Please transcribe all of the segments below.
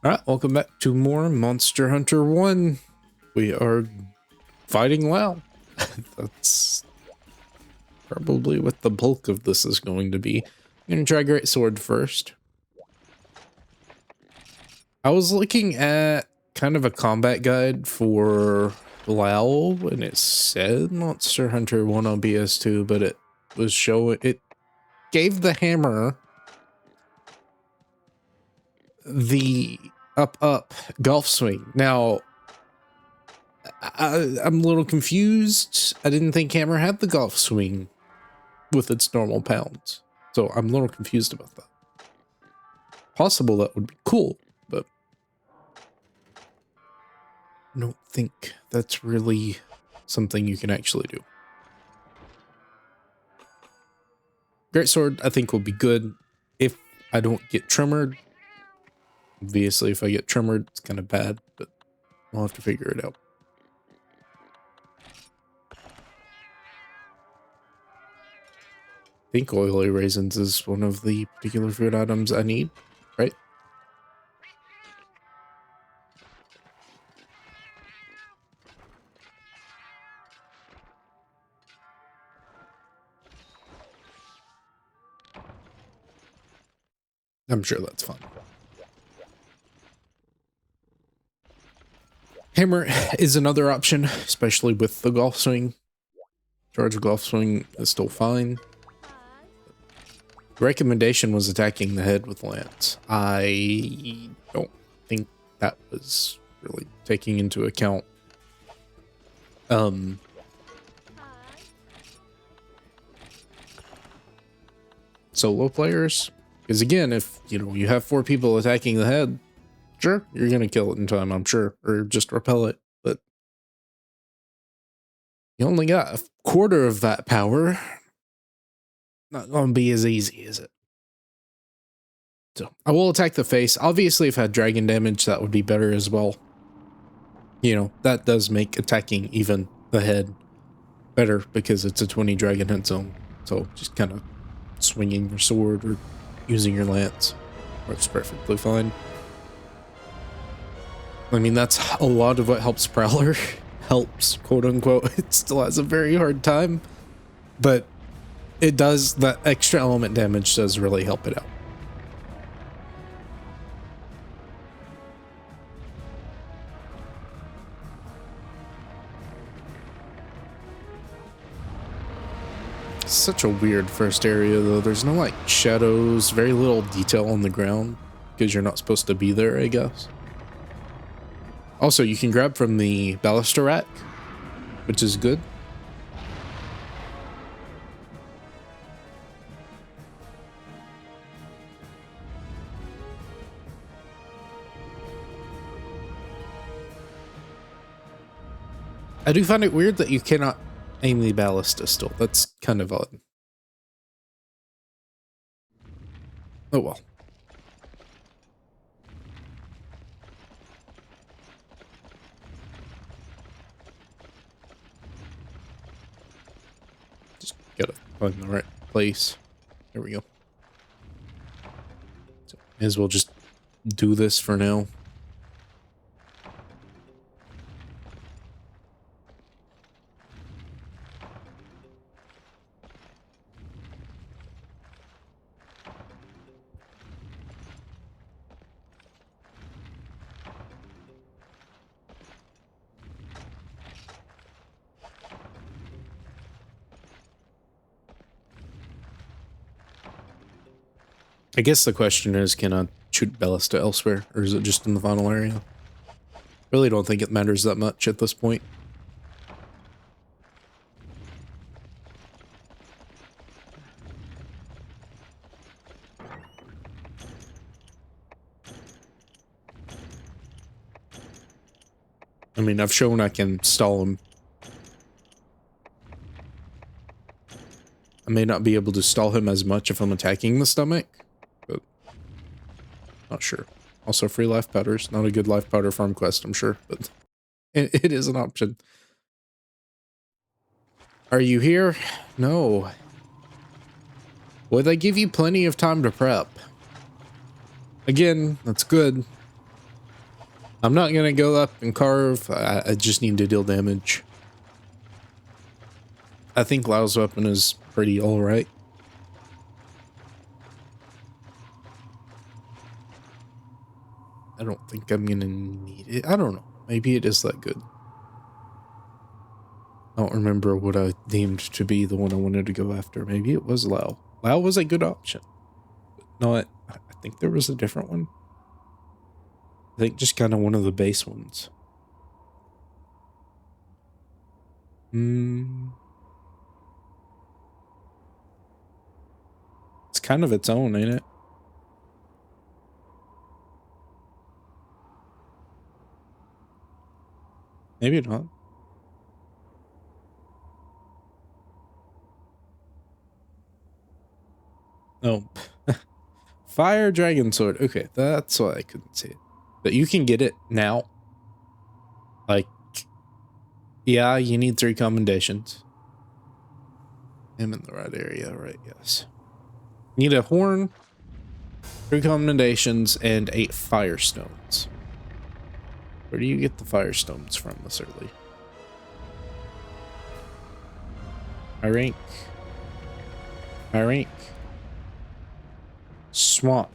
Alright, welcome back to more Monster Hunter 1. We are fighting well. That's probably what the bulk of this is going to be. I'm going to try Great Sword first. I was looking at kind of a combat guide for WoW, and it said Monster Hunter 1 on PS2, but it was showing, it gave the hammer the up golf swing. Now, I'm a little confused. I didn't think Hammer had the golf swing with its normal pounds. So I'm a little confused about that. Possible that would be cool, but I don't think that's really something you can actually do. Greatsword, I think, will be good if I don't get tremor. Obviously, if I get tremor, it's kind of bad, but I'll have to figure it out. I think oily raisins is one of the particular food items I need, right? I'm sure that's fine. Hammer is another option, especially with the golf swing. Charge golf swing is still fine. The recommendation was attacking the head with lance. I don't think that was really taking into account solo players. Because again, if you have 4 people attacking the head, sure, you're gonna kill it in time, I'm sure, or just repel it, but you only got a quarter of that power. Not gonna be as easy, is it? So I will attack the face. Obviously, if I had dragon damage, that would be better as well. That does make attacking even the head better because it's a 20 dragon hit zone. So just kind of swinging your sword or using your lance works perfectly fine. I mean, that's a lot of what helps Prowler. Helps, quote unquote. It still has a very hard time, but it does, that extra element damage does really help it out. Such a weird first area though. There's no like shadows, very little detail on the ground because you're not supposed to be there, I guess. Also, you can grab from the Ballista rack, which is good. I do find it weird that you cannot aim the ballista still. That's kind of odd. Oh well. Just gotta find the right place. There we go. So, may as well just do this for now. I guess the question is, can I shoot ballista elsewhere, or is it just in the final area? Really don't think it matters that much at this point. I mean, I've shown I can stall him. I may not be able to stall him as much if I'm attacking the stomach, but not sure. Also, free life powders. Not a good life powder farm quest, I'm sure, but it is an option. Are you here? No. Well, they give you plenty of time to prep. Again, that's good. I'm not gonna go up and carve. I just need to deal damage. I think Lao's weapon is pretty alright. I don't think I'm gonna need it. I don't know. Maybe it is that good. I don't remember what I deemed to be the one I wanted to go after. Maybe it was Lao. Lao was a good option. But I think there was a different one. I think just kind of one of the base ones. It's kind of its own, ain't it? Maybe not. Oh. Fire Dragon Sword. Okay, that's why I couldn't see it. But you can get it now. Like, yeah, you need 3 commendations. I'm in the right area, right? Yes. Need a horn, 3 commendations, and 8 firestones. Where do you get the firestones from this early? High rank. High rank. Swamp.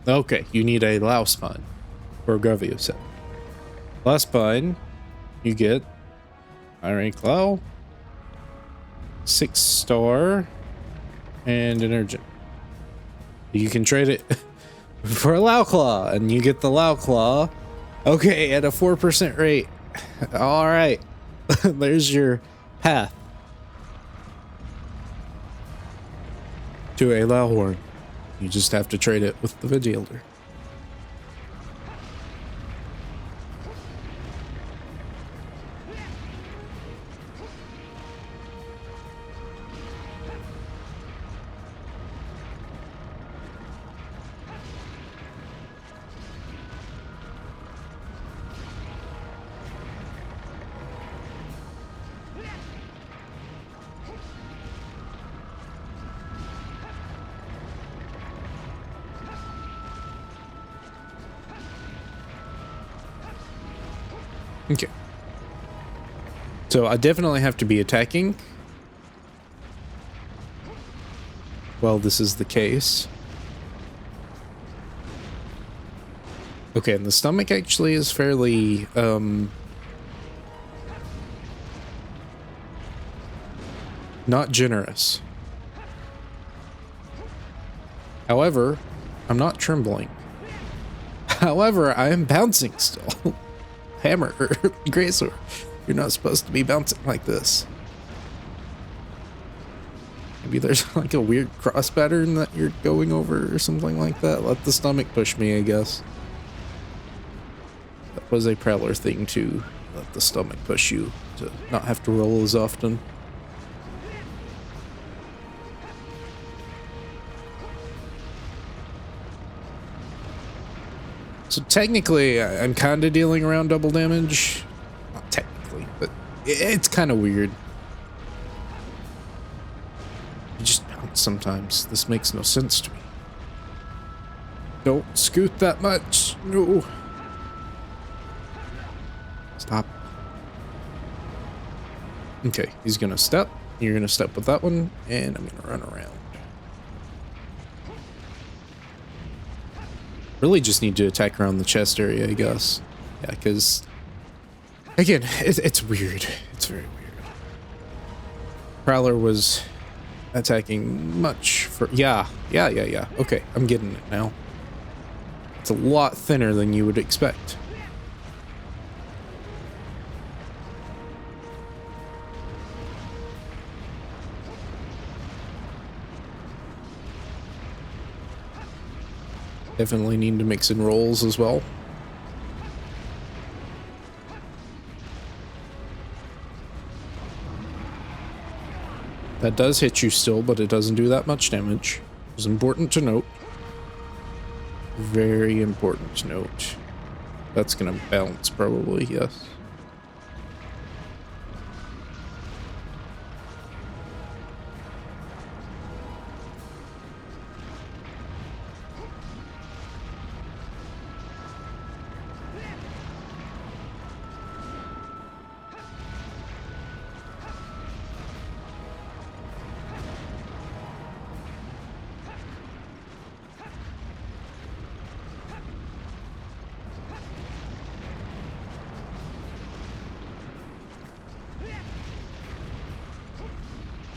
Okay, you need a Lao spine for a Gravio set. Lao spine, you get high rank Lao, 6-star, and an urgent. You can trade it for a Lao Claw, and you get the Lao Claw. Okay, at a 4% rate. All right, there's your path to a Lao Horn. You just have to trade it with the Vigilator. Okay. So I definitely have to be attacking. Well, this is the case. Okay, and the stomach actually is fairly, not generous. However, I'm not trembling. However, I am bouncing still. Hammer, or Greatsword. You're not supposed to be bouncing like this. Maybe there's like a weird cross pattern that you're going over or something like that. Let the stomach push me, I guess. That was a Prowler thing too. Let the stomach push you to not have to roll as often. So technically, I'm kind of dealing around double damage. Not technically, but it's kind of weird. You just bounce sometimes. This makes no sense to me. Don't scoot that much. No. Stop. Okay, he's gonna step. You're gonna step with that one, and I'm gonna run around. Really just need to attack around the chest area, I guess. Yeah, because again, it's weird. It's very weird. Prowler was attacking much for yeah. Okay, I'm getting it now. It's a lot thinner than you would expect. Definitely need to mix in rolls as well. That does hit you still, but it doesn't do that much damage. It's important to note. Very important to note. That's gonna bounce probably, yes.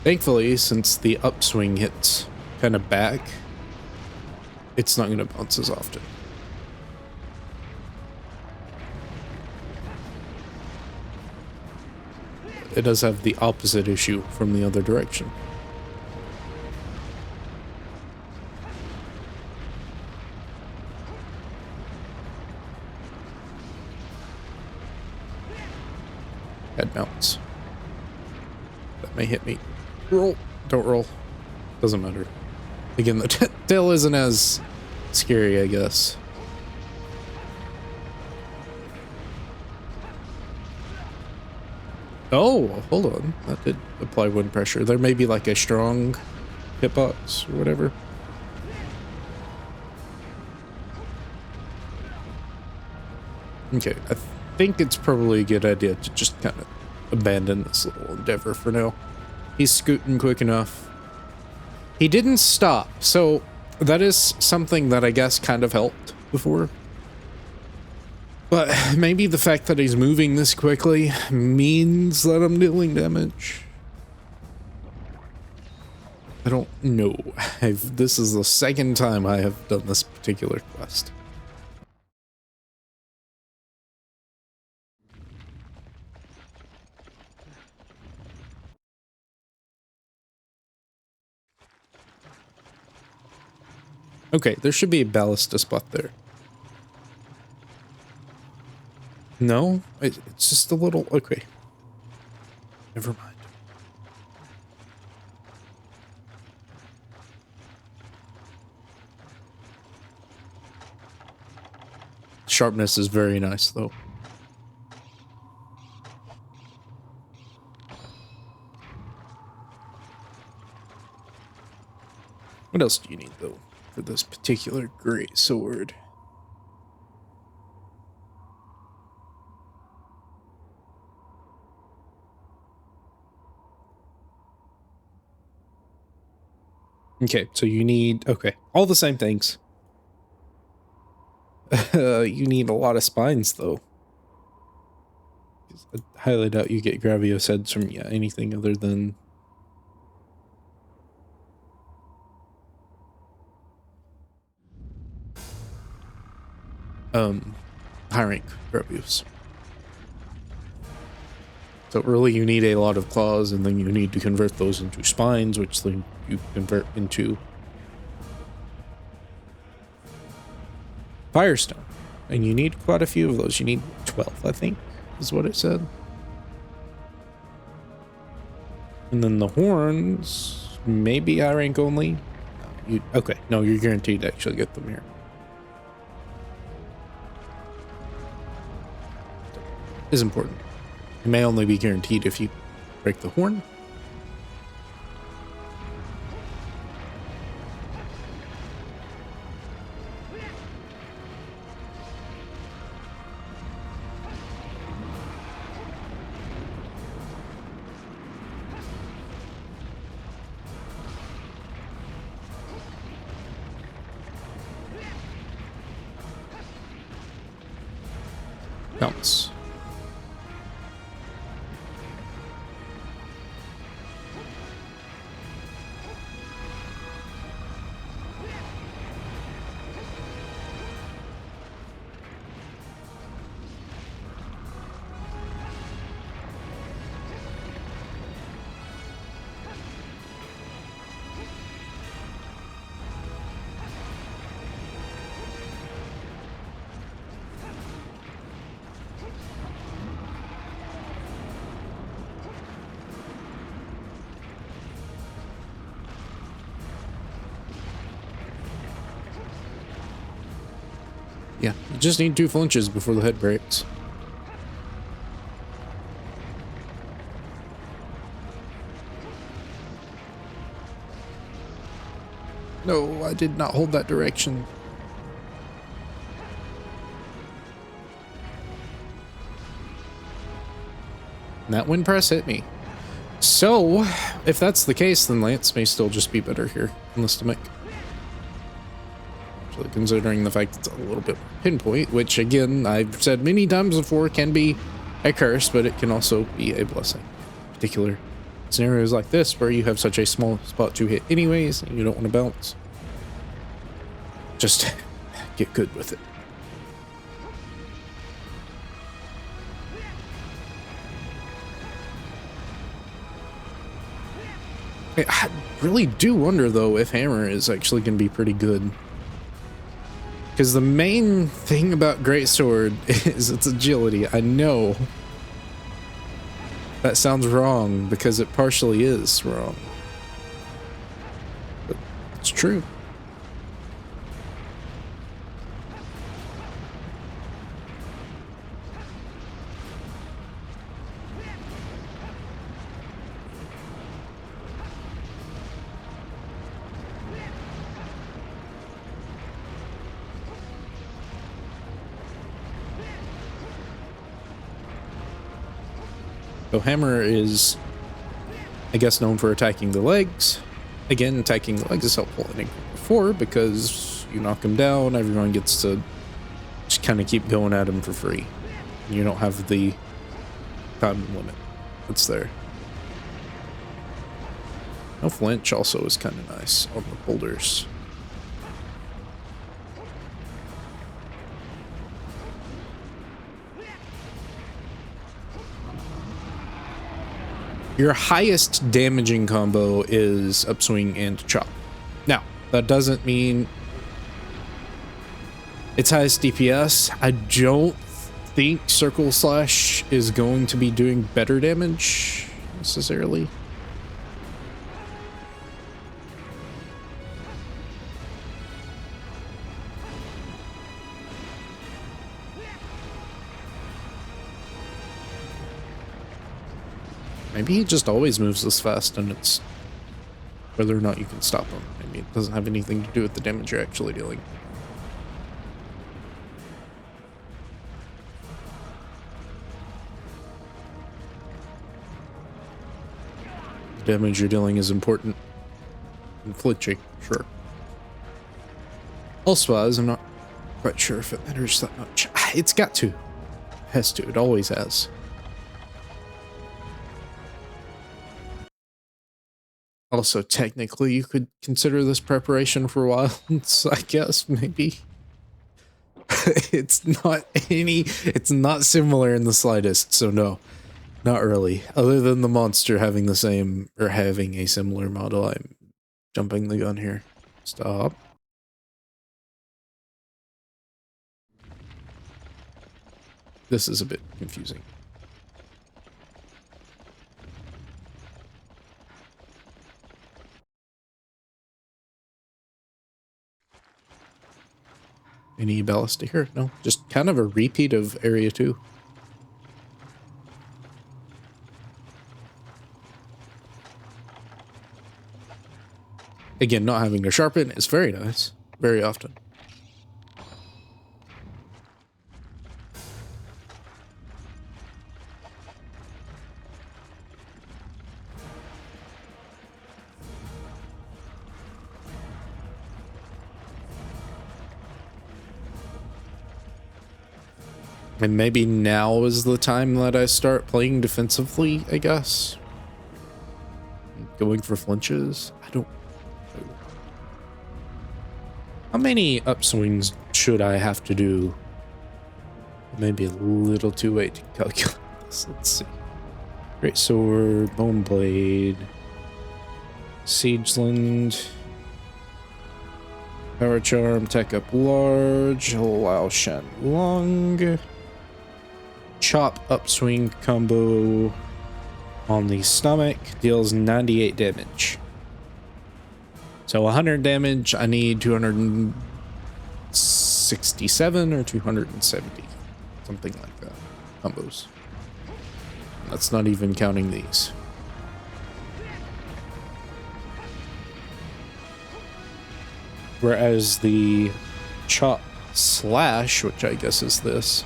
Thankfully, since the upswing hits kind of back, it's not going to bounce as often. It does have the opposite issue from the other direction. Head mounts. That may hit me. Roll. Don't roll. Doesn't matter. Again, the tail isn't as scary, I guess. Oh, hold on. That did apply wind pressure. There may be like a strong hitbox or whatever. Okay, I think it's probably a good idea to just kind of abandon this little endeavor for now. He's scooting quick enough. He didn't stop, so that is something that I guess kind of helped before. But maybe the fact that he's moving this quickly means that I'm dealing damage. I don't know. This is the second time I have done this particular quest. Okay, there should be a ballista spot there. No? It's just a little... Okay. Never mind. Sharpness is very nice, though. What else do you need, though, for this particular great sword? Okay, so you need... Okay, all the same things. You need a lot of spines, though. I highly doubt you get Gravios heads from, yeah, anything other than... high rank Gravios. So really you need a lot of claws, and then you need to convert those into spines, which then you convert into Firestone. And you need quite a few of those. You need 12, I think, is what it said. And then the horns, maybe high rank only. Okay, no, you're guaranteed to actually get them here. Is important. It may only be guaranteed if you break the horn. Bounce. Yeah, you just need 2 flinches before the head breaks. No, I did not hold that direction. And that wind press hit me. So, if that's the case, then Lance may still just be better here in the stomach. Considering the fact it's a little bit pinpoint, which again, I've said many times before, can be a curse, but it can also be a blessing. Particular scenarios like this where you have such a small spot to hit anyways and you don't want to bounce, just get good with it. I really do wonder though if hammer is actually going to be pretty good, because the main thing about greatsword is its agility. I know that sounds wrong because it partially is wrong, but it's true. So hammer is, I guess, known for attacking the legs. Again, attacking the legs is helpful in Ink 4 because you knock them down, everyone gets to just kind of keep going at him for free. You don't have the time limit that's there. No flinch also is kind of nice on the boulders. Your highest damaging combo is upswing and chop. Now, that doesn't mean it's highest DPS. I don't think Circle Slash is going to be doing better damage necessarily. Maybe he just always moves this fast and it's whether or not you can stop him. Maybe it doesn't have anything to do with the damage you're actually dealing. The damage you're dealing is important. And flinching, sure. Health-wise, I'm not quite sure if it matters that much. It's got to. It has to. It always has. Also, technically, you could consider this preparation for wilds, I guess, maybe. It's not similar in the slightest, so no, not really. Other than the monster having the same, or having a similar model. I'm jumping the gun here. Stop. This is a bit confusing. Any ballista here? No, just kind of a repeat of Area 2. Again, not having to sharpen is very nice, very often. And maybe now is the time that I start playing defensively, I guess. Going for flinches. I don't know. How many upswings should I have to do? Maybe a little too late to calculate this. Let's see. Great Sword, Bone Blade, Siegeland, Power Charm, Tech Up Large, Lao Shan Long. Chop upswing combo on the stomach deals 98 damage. So 100 damage, I need 267 or 270. Something like that. Combos. That's not even counting these. Whereas the chop slash, which I guess is this,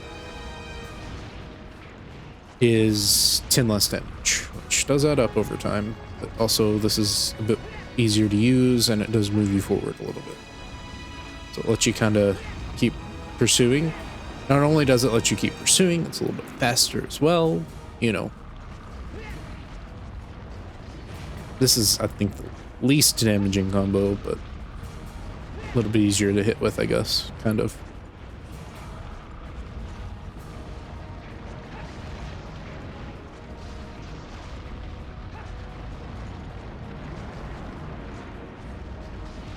is 10 less damage, which does add up over time, but also this is a bit easier to use and it does move you forward a little bit. So it lets you kind of keep pursuing. Not only does it let you keep pursuing, it's a little bit faster as well, you know. This is, I think, the least damaging combo, but a little bit easier to hit with, I guess, kind of.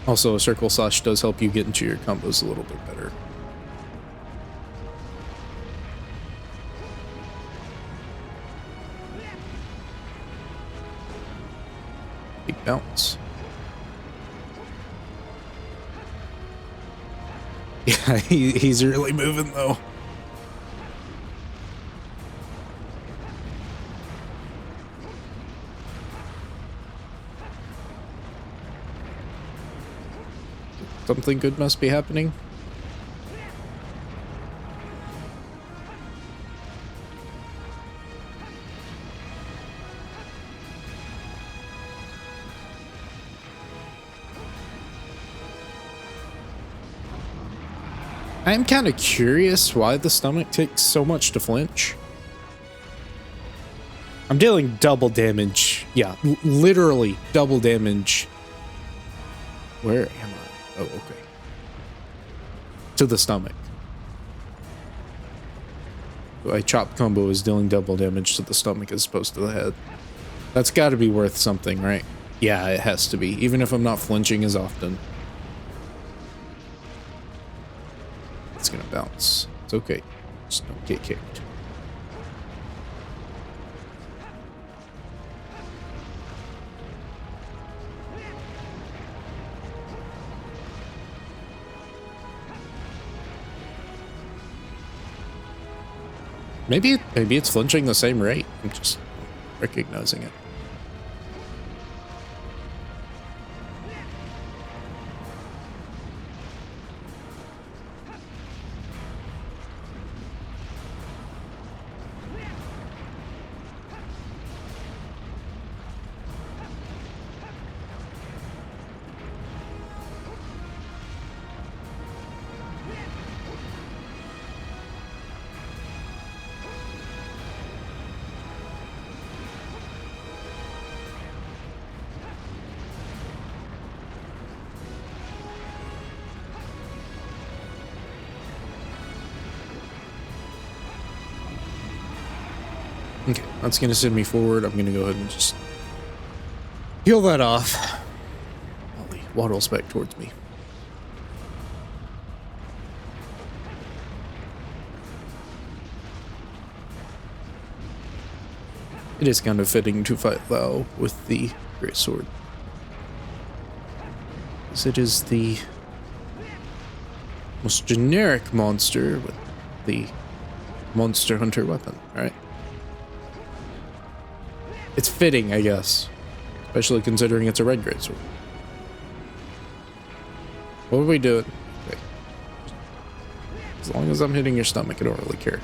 Also, a circle slash does help you get into your combos a little bit better. Big bounce. Yeah, he's really moving though. Something good must be happening. I'm kind of curious why the stomach takes so much to flinch. I'm dealing double damage. Yeah, literally double damage. Where am I? Oh, okay. To the stomach. My chop combo is dealing double damage to the stomach as opposed to the head. That's got to be worth something, right? Yeah, it has to be, even if I'm not flinching as often. It's gonna bounce. It's okay. Just don't get kicked. Maybe it's flinching the same rate. I'm just recognizing it. Okay, that's gonna send me forward. I'm gonna go ahead and just heal that off. While he waddles back towards me. It is kind of fitting to fight Lao with the great sword, as it is the most generic monster with the monster hunter weapon, right? It's fitting, I guess. Especially considering it's a red greatsword. What are we doing? Okay. As long as I'm hitting your stomach, I don't really care.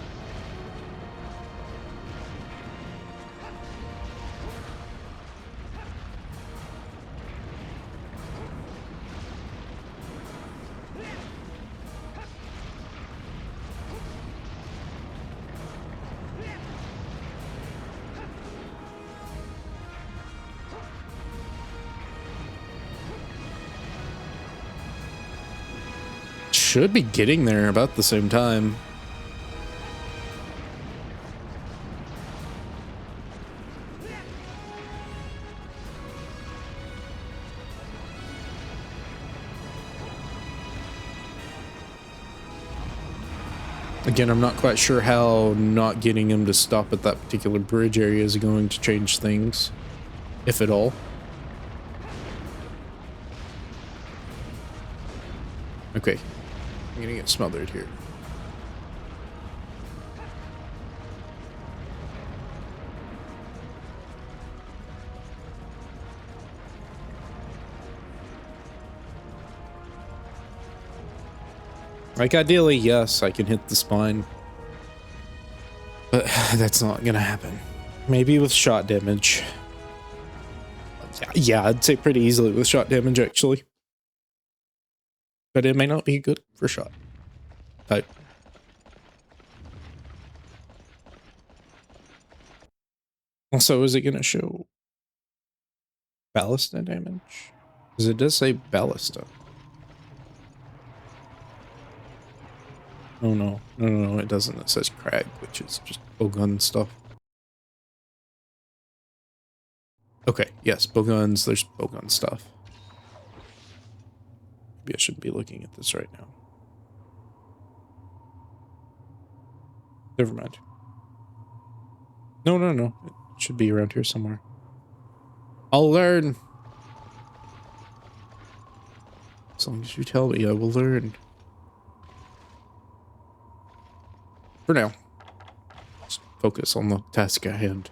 Should be getting there about the same time. Again, I'm not quite sure how not getting him to stop at that particular bridge area is going to change things, if at all. Okay. I'm gonna get smothered here. Like, ideally, yes, I can hit the spine. But that's not gonna happen. Maybe with shot damage. Yeah, I'd say pretty easily with shot damage, actually. But it may not be good for shot type. Also, is it gonna show Ballista damage? Because it does say ballista. Oh no. No, it doesn't. It says crag, which is just bowgun stuff. Okay, yes, bowguns. There's bowgun stuff. Maybe I shouldn't be looking at this right now. Never mind. No. It should be around here somewhere. I'll learn. As long as you tell me, I will learn. For now. Just focus on the task at hand.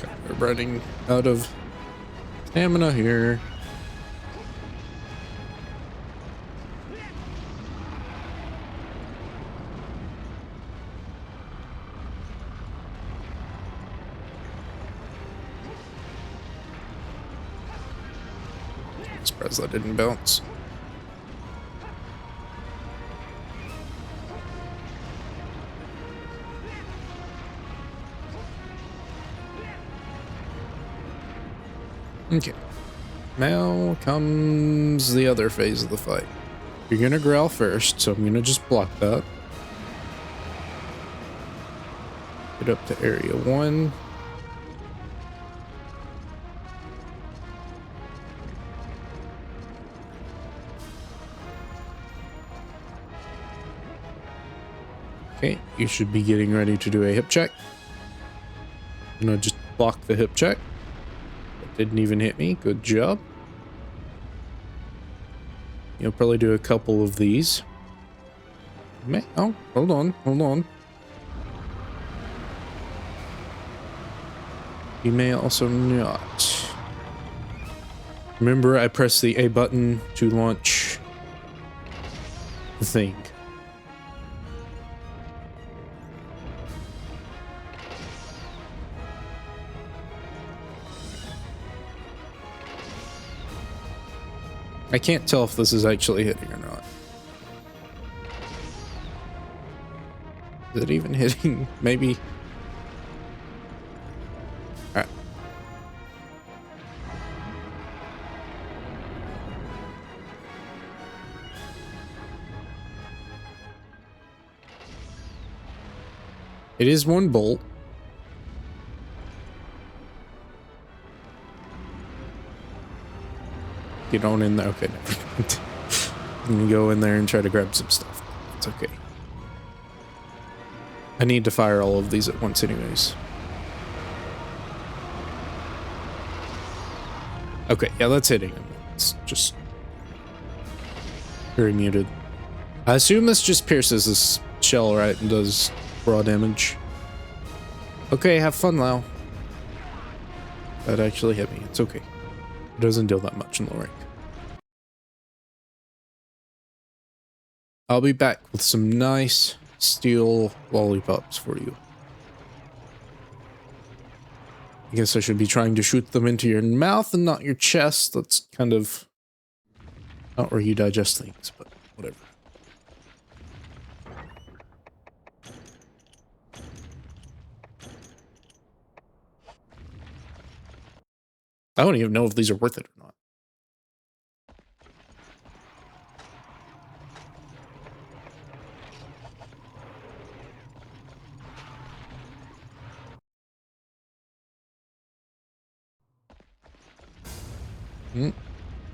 Okay, we're running out of stamina here. Surprised that didn't bounce. Okay. Now comes the other phase of the fight. You're gonna growl first, so I'm gonna just block that. Get up to area 1. Okay, you should be getting ready to do a hip check. I'm gonna just block the hip check. It didn't even hit me. Good job. You'll probably do a couple of these. Oh, hold on. You may also not. Remember, I pressed the A button to launch the thing. I can't tell if this is actually hitting or not. Is it even hitting? Maybe. Alright. It is one bolt. Get on in there. Okay, never mind. I'm gonna go in there and try to grab some stuff. It's okay. I need to fire all of these at once anyways. Okay, yeah, that's hitting him. It's just very muted. I assume this just pierces this shell, right, and does raw damage. Okay, have fun, Lau. That actually hit me. It's okay. It doesn't deal that much in low rank. I'll be back with some nice steel lollipops for you. I guess I should be trying to shoot them into your mouth and not your chest. That's kind of not where you digest things, but whatever. I don't even know if these are worth it or not.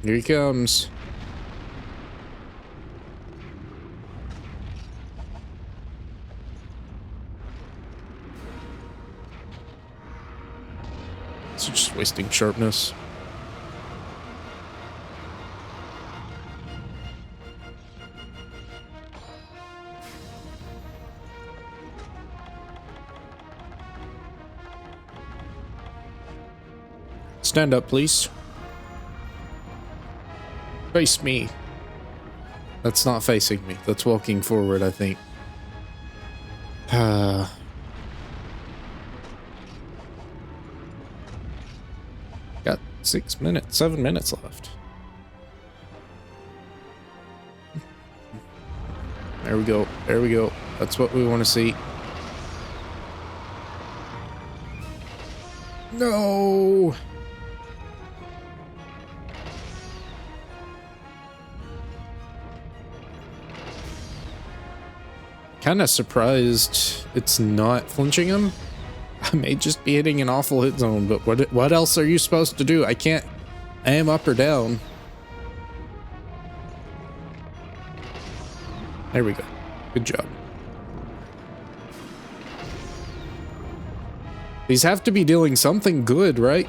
Here he comes. It's just wasting sharpness. Stand up, please. Face me. That's not facing me. That's walking forward, I think. Got 6 minutes, 7 minutes left. There we go. There we go. That's what we want to see. No! Kind of surprised it's not flinching him. I may just be hitting an awful hit zone, but what else are you supposed to do? I can't aim up or down. There we go. Good job. These have to be doing something good, right?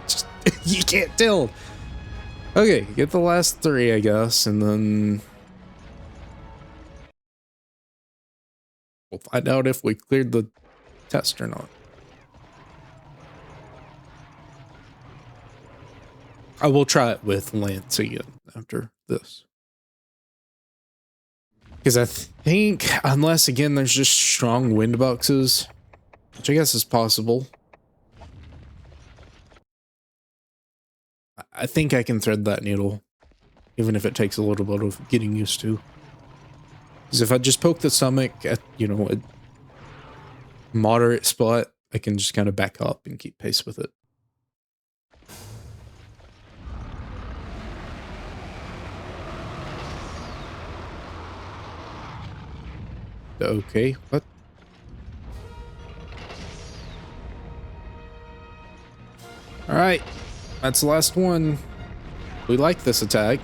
Just, you can't tell. Okay, get the last 3, I guess, and then we'll find out if we cleared the test or not. I will try it with Lance again after this. Because I think, unless again there's just strong wind boxes, which I guess is possible, I think I can thread that needle, even if it takes a little bit of getting used to. Because if I just poke the stomach at, you know, a moderate spot, I can just kind of back up and keep pace with it. Okay, what? Alright, that's the last one. We like this attack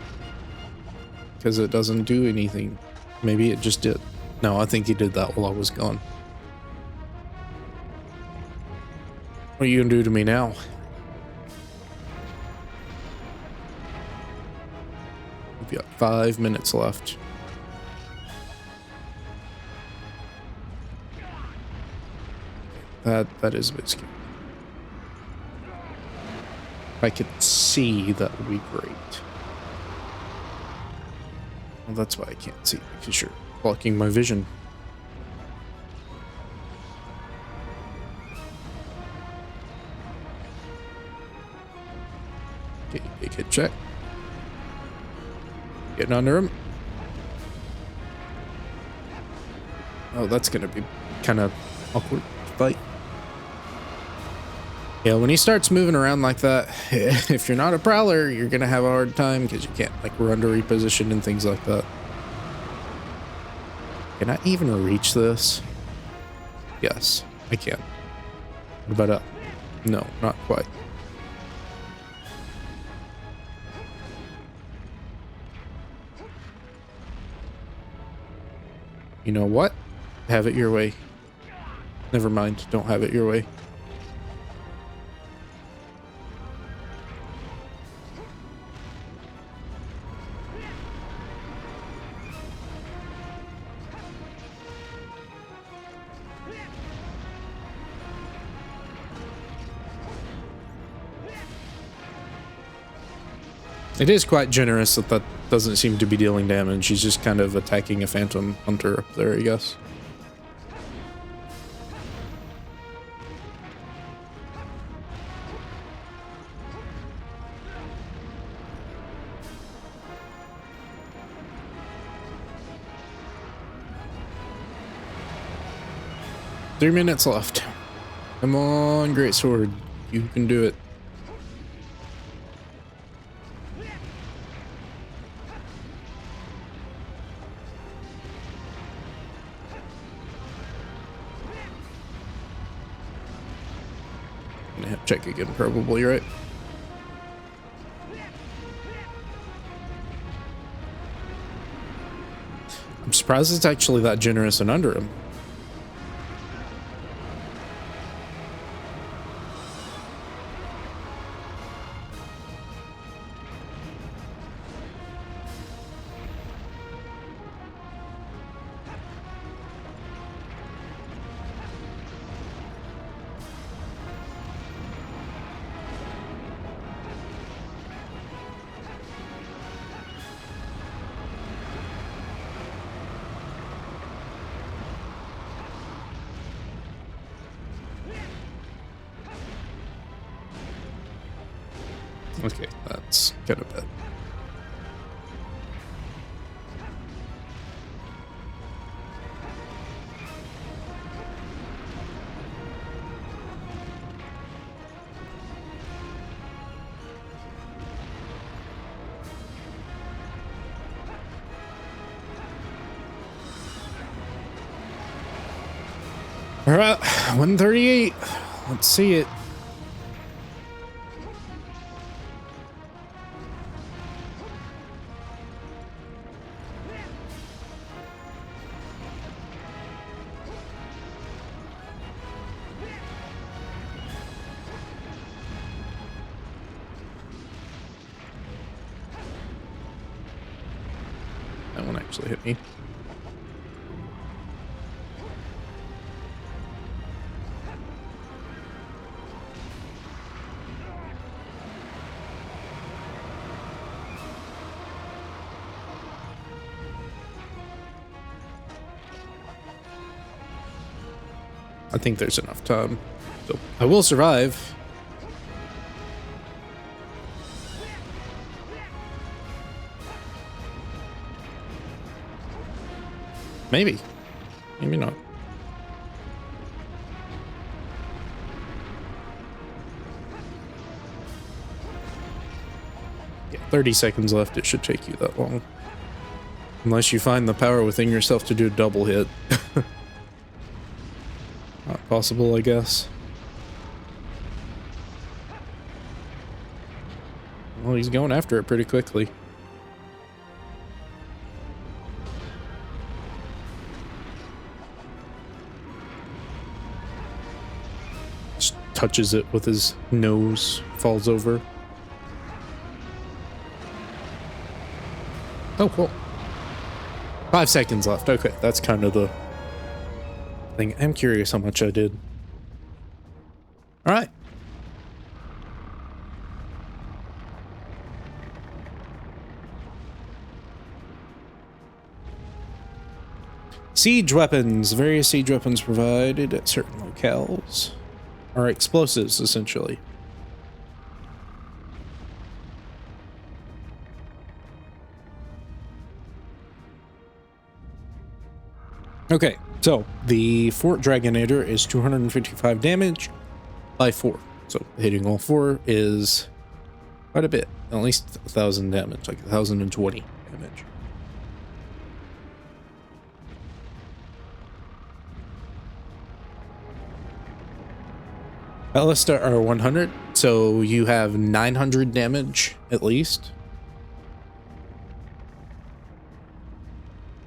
because it doesn't do anything. Maybe it just did. No, I think he did that while I was gone. What are you gonna do to me now? We've got 5 minutes left. That is a bit scary. If I could see, that would be great. Well, that's why I can't see, because you're blocking my vision. Okay, big hit check. Getting under him. Oh, that's gonna be kind of awkward to fight. Yeah, when he starts moving around like that, if you're not a prowler, you're gonna have a hard time because you can't like run to reposition and things like that. Can I even reach this? Yes, I can. What about up? No, not quite. You know what? Have it your way. Never mind, don't have it your way. It is quite generous that that doesn't seem to be dealing damage. He's just kind of attacking a phantom hunter up there, I guess. 3 minutes left. Come on, great sword. You can do it. I'm gonna have to check again, probably, right? I'm surprised it's actually that generous and under him. Okay, that's kind of bad. All right, 138. Let's see it. That one actually hit me. I think there's enough time. So I will survive. Maybe. Maybe not. Yeah, 30 seconds left. It should take you that long. Unless you find the power within yourself to do a double hit. Not possible, I guess. Well, he's going after it pretty quickly. Just touches it with his nose, falls over. Oh, cool. 5 seconds left. Okay, that's kind of the thing. I'm curious how much I did. All right. Siege weapons. Various siege weapons provided at certain locales are explosives, essentially. Okay, so the Fort Dragonator is 255 damage by 4. So hitting all 4 is quite a bit. At least 1,000 damage, like 1,020 damage. Ballista are 100, so you have 900 damage at least.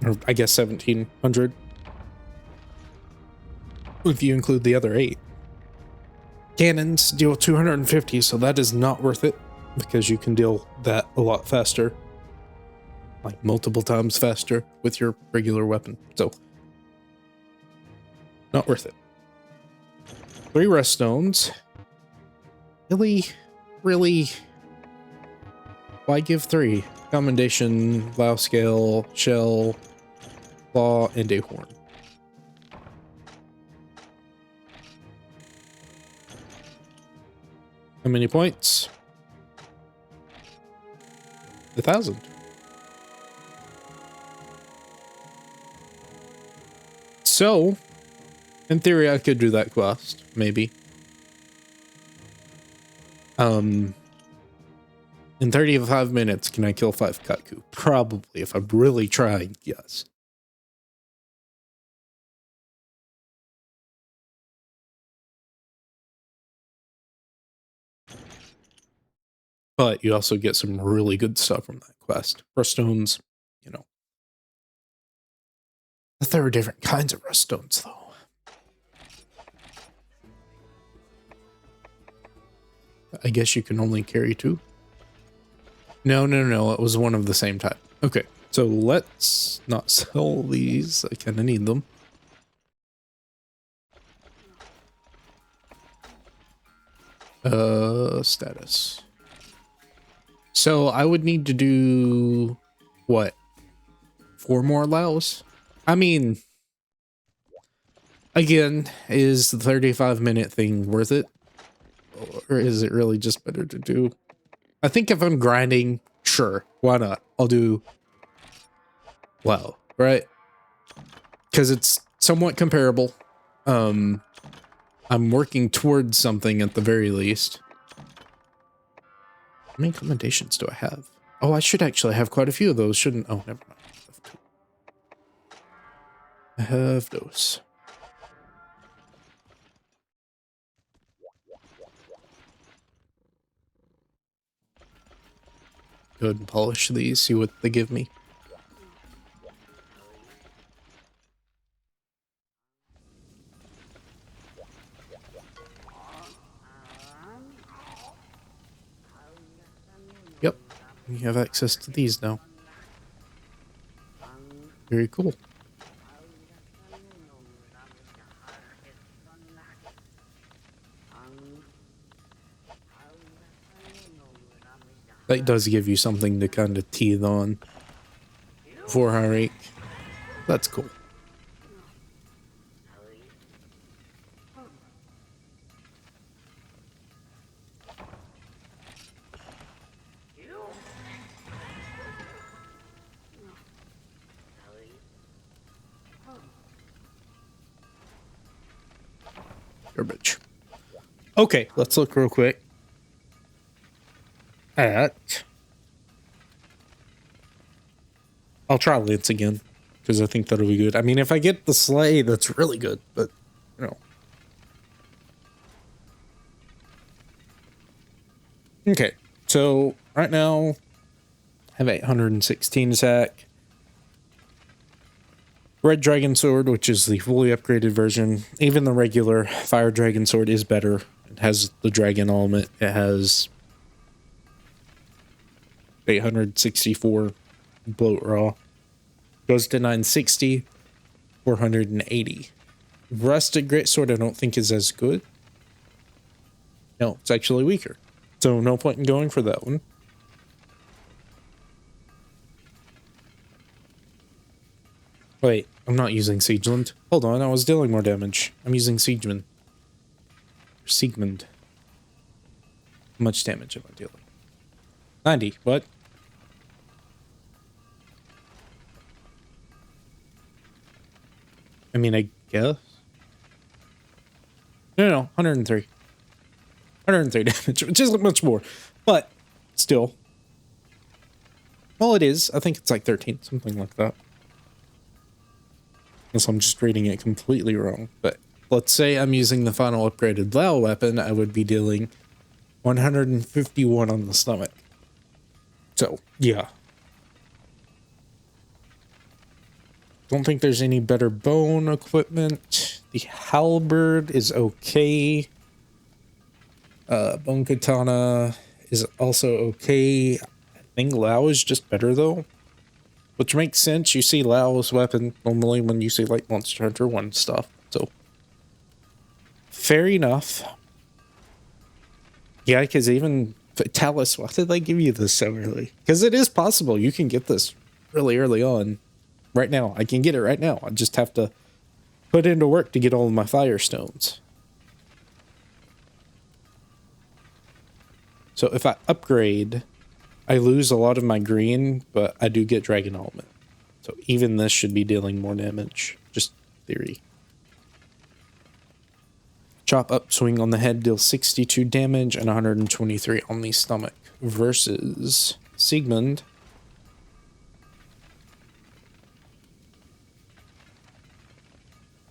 Or I guess 1,700. If you include the other 8. Cannons deal 250, so that is not worth it because you can deal that a lot faster. Like multiple times faster with your regular weapon. So, not worth it. 3 rest stones. Really? Why give 3? Commendation, Vow Scale, Shell, Claw, and a Horn. How many points? 1,000. So, In theory, I could do that quest, maybe. In 35 minutes, can I kill 5 Kaku? Probably, if I'm really trying, yes. But you also get some really good stuff from that quest. Rust stones, you know. But there are different kinds of rust stones, though. I guess you can only carry 2. No. It was one of the same type. Okay, so let's not sell these. I kind of need them. Status. So I would need to do what? 4 more allows? I mean, again, is the 35-minute thing worth it? Or is it really just better to do? I think if I'm grinding, sure, why not? I'll do WoW, right? Because it's somewhat comparable. I'm working towards something at the very least. How many commendations do I have? Oh, I should actually have quite a few of those, shouldn't? Oh, never mind. I have those. Go ahead and polish these, see what they give me. Yep, you have access to these now. Very cool. That does give you something to kind of teeth on for high rank. That's cool. Garbage. Okay, let's look real quick at... I'll try Lance again, because I think that'll be good. I mean, if I get the sleigh, that's really good, but, you know. Okay, so right now, I have 816 attack. Red Dragon Sword, which is the fully upgraded version. Even the regular Fire Dragon Sword is better. It has the dragon element. It has 864 bloat raw. Goes to 960, 480. Rusted Greatsword I don't think is as good. No, it's actually weaker. So no point in going for that one. Wait, I'm not using Siegeland. Hold on, I was dealing more damage. I'm using Siegeman. Siegmund. How much damage am I dealing? 90, what? I mean, I guess. No, 103. 103 damage, which isn't much more. But, still. Well, it is. I think it's like 13, something like that. Unless I'm just reading it completely wrong. But let's say I'm using the final upgraded Lao weapon, I would be dealing 151 on the stomach. So, yeah. Don't think there's any better bone equipment. The halberd is okay. Bone katana is also okay. I think Lao is just better though. Which makes sense. You see Lao's weapon normally when you see like Monster Hunter 1 stuff. So, fair enough. Yeah, because even Talus, why did they give you this so early? Because it is possible you can get this really early on. Right now, I can get it right now. I just have to put into work to get all of my Firestones. So if I upgrade, I lose a lot of my green, but I do get Dragon Element. So even this should be dealing more damage. Just theory. Chop upswing on the head deals 62 damage and 123 on the stomach. Versus Siegmund.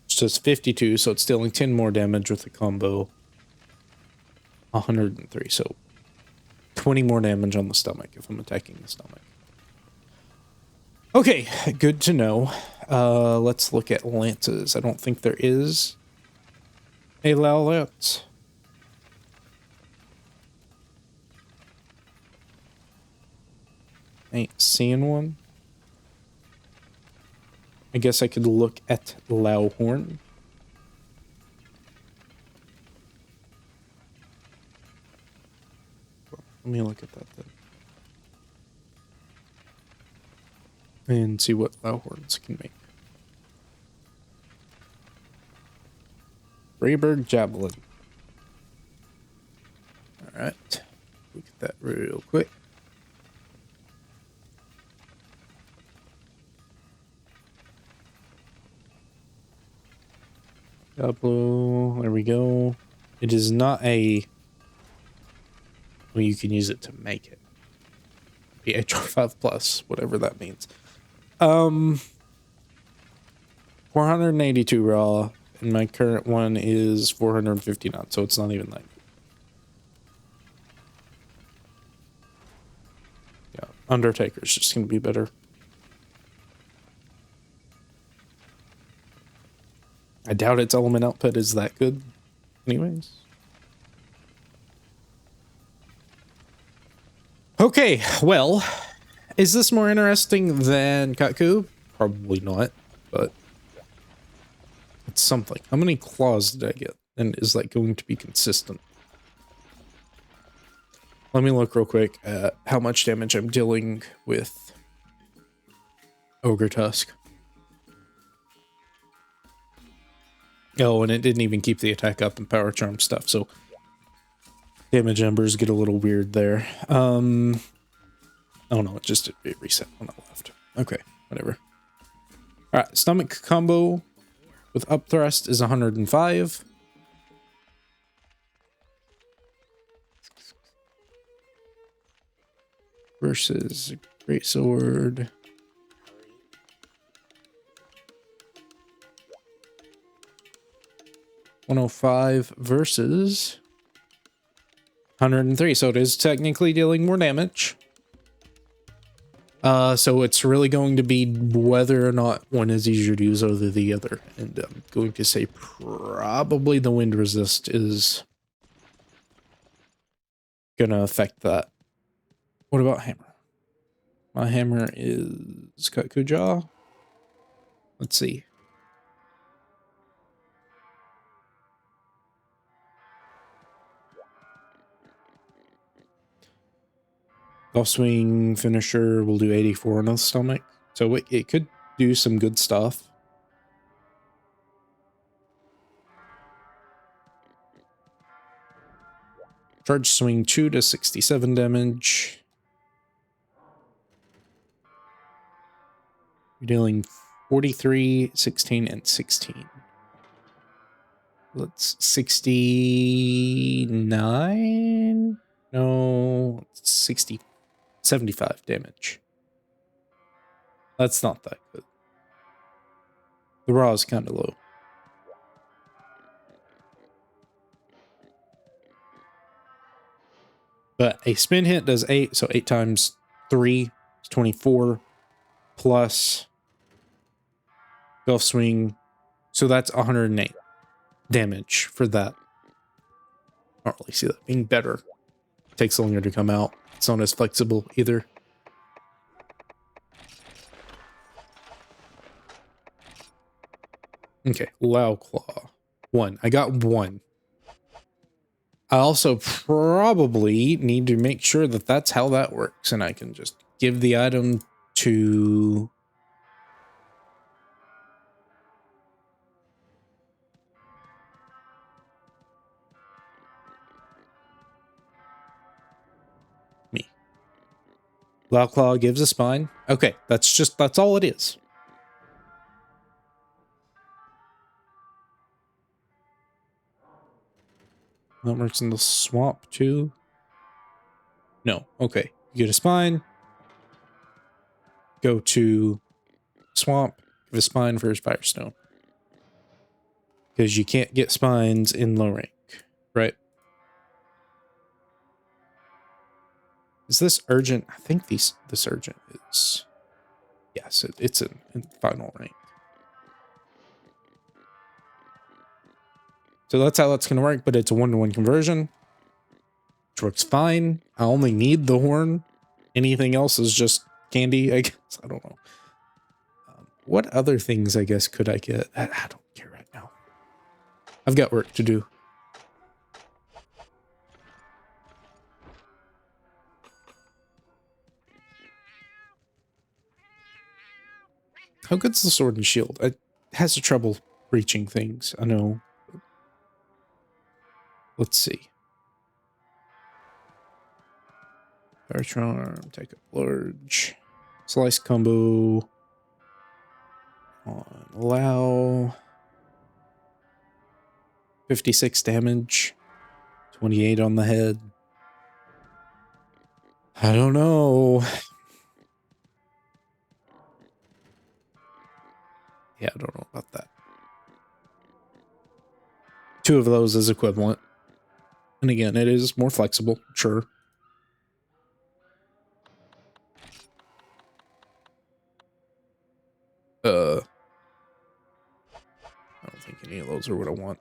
Which does 52, so it's dealing 10 more damage with the combo. 103, so 20 more damage on the stomach if I'm attacking the stomach. Okay, good to know. Let's look at lances. I don't think there is a Lao lance. Ain't seeing one. I guess I could look at Lao horn. Let me look at that then. And see what Lao horns can make. Rayberg Javelin. Alright. Look at that real quick. Diablo. There we go. It is not a... Well, you can use it to make it. The HR5 plus, whatever that means. 482 raw, and my current one is 459, so it's not even that good. Yeah, Undertaker's just gonna be better. I doubt its element output is that good anyways. Okay, well, is this more interesting than Katku? Probably not, but it's something. How many claws did I get? And is that going to be consistent? Let me look real quick at how much damage I'm dealing with Ogre Tusk. Oh, and it didn't even keep the attack up and power charm stuff, so damage numbers get a little weird there. Oh no, it just did reset when I left. Okay, whatever. Alright, stomach combo with up thrust is 105. Versus greatsword. $105 versus 103, so it is technically dealing more damage. So it's really going to be whether or not one is easier to use over the other. And I'm going to say probably the wind resist is gonna affect that. What about hammer? My hammer is Katkuja. Let's see. Golf swing finisher will do 84 on the stomach. So it could do some good stuff. Charge swing 2 to 67 damage. You're dealing 43, 16, and 16. Let's 69? No, 60, 75 damage. That's not that good. The raw is kind of low. But a spin hit does 8, so 8 times 3 is 24, plus golf swing, so that's 108 damage for that. I don't really see that being better. It takes longer to come out. It's not as flexible either. Okay, Lao Claw. 1. I got 1. I also probably need to make sure that that's how that works, and I can just give the item to... me. Lao Claw gives a spine. Okay, that's all it is. That works in the swamp too. No, okay. You get a spine. Go to swamp. Give a spine for Firestone. Because you can't get spines in low rank, right? Is this urgent? I think this urgent is... Yes, it's in final rank. So that's how that's going to work, but it's a 1-to-1 conversion, which works fine. I only need the horn. Anything else is just candy, I guess. I don't know. What other things, I guess, could I get? I don't care right now. I've got work to do. How good's the sword and shield? It has trouble reaching things, I know. Let's see. Fire charm, take up large. Slice combo. On allow. 56 damage. 28 on the head. I don't know. Yeah, I don't know about that. 2 of those is equivalent. And again, it is more flexible, sure. I don't think any of those are what I want.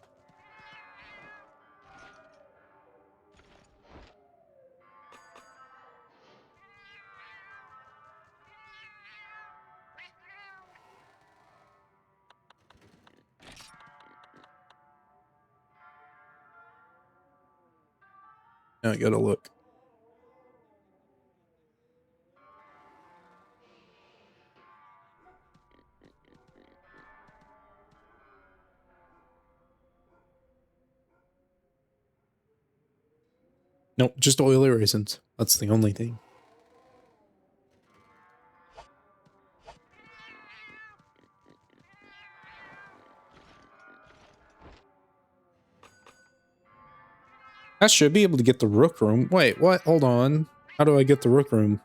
Now I gotta look. Nope, just oily raisins. That's the only thing. I should be able to get the rook room. Wait, what? Hold on. How do I get the rook room?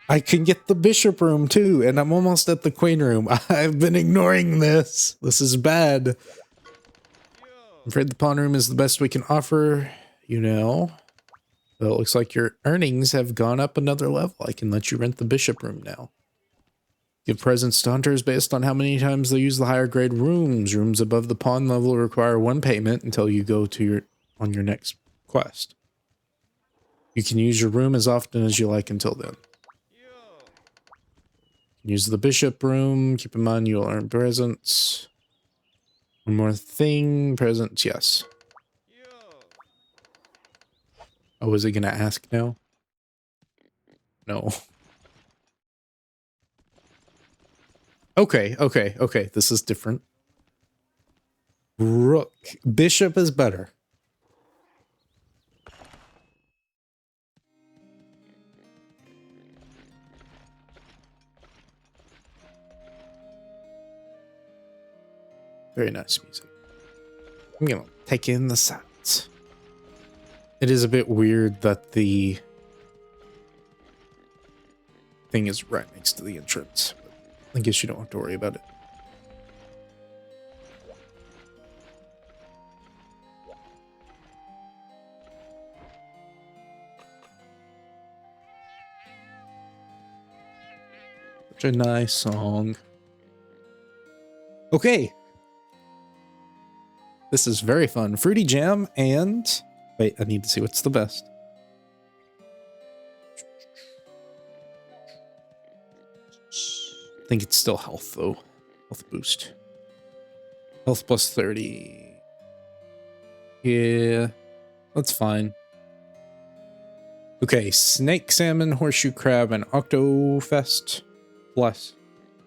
I can get the bishop room too, and I'm almost at the queen room. I've been ignoring this. This is bad. I'm afraid the pawn room is the best we can offer, you know. Well, it looks like your earnings have gone up another level. I can let you rent the bishop room now. Give presents to hunters based on how many times they use the higher grade rooms. Rooms above the pawn level require 1 payment until you go to on your next quest. You can use your room as often as you like until then. Use the bishop room. Keep in mind you'll earn presents. One more thing. Presents, yes. Oh, is it gonna ask now? No. Okay. This is different. Rook. Bishop is better. Very nice music. I'm gonna take in the sounds. It is a bit weird that the thing is right next to the entrance. But I guess you don't have to worry about it. Such a nice song. Okay. This is very fun. Fruity jam and... Wait, I need to see what's the best. I think it's still health, though. Health boost. Health plus 30. Yeah, that's fine. Okay, snake, salmon, horseshoe crab, and octofest. Plus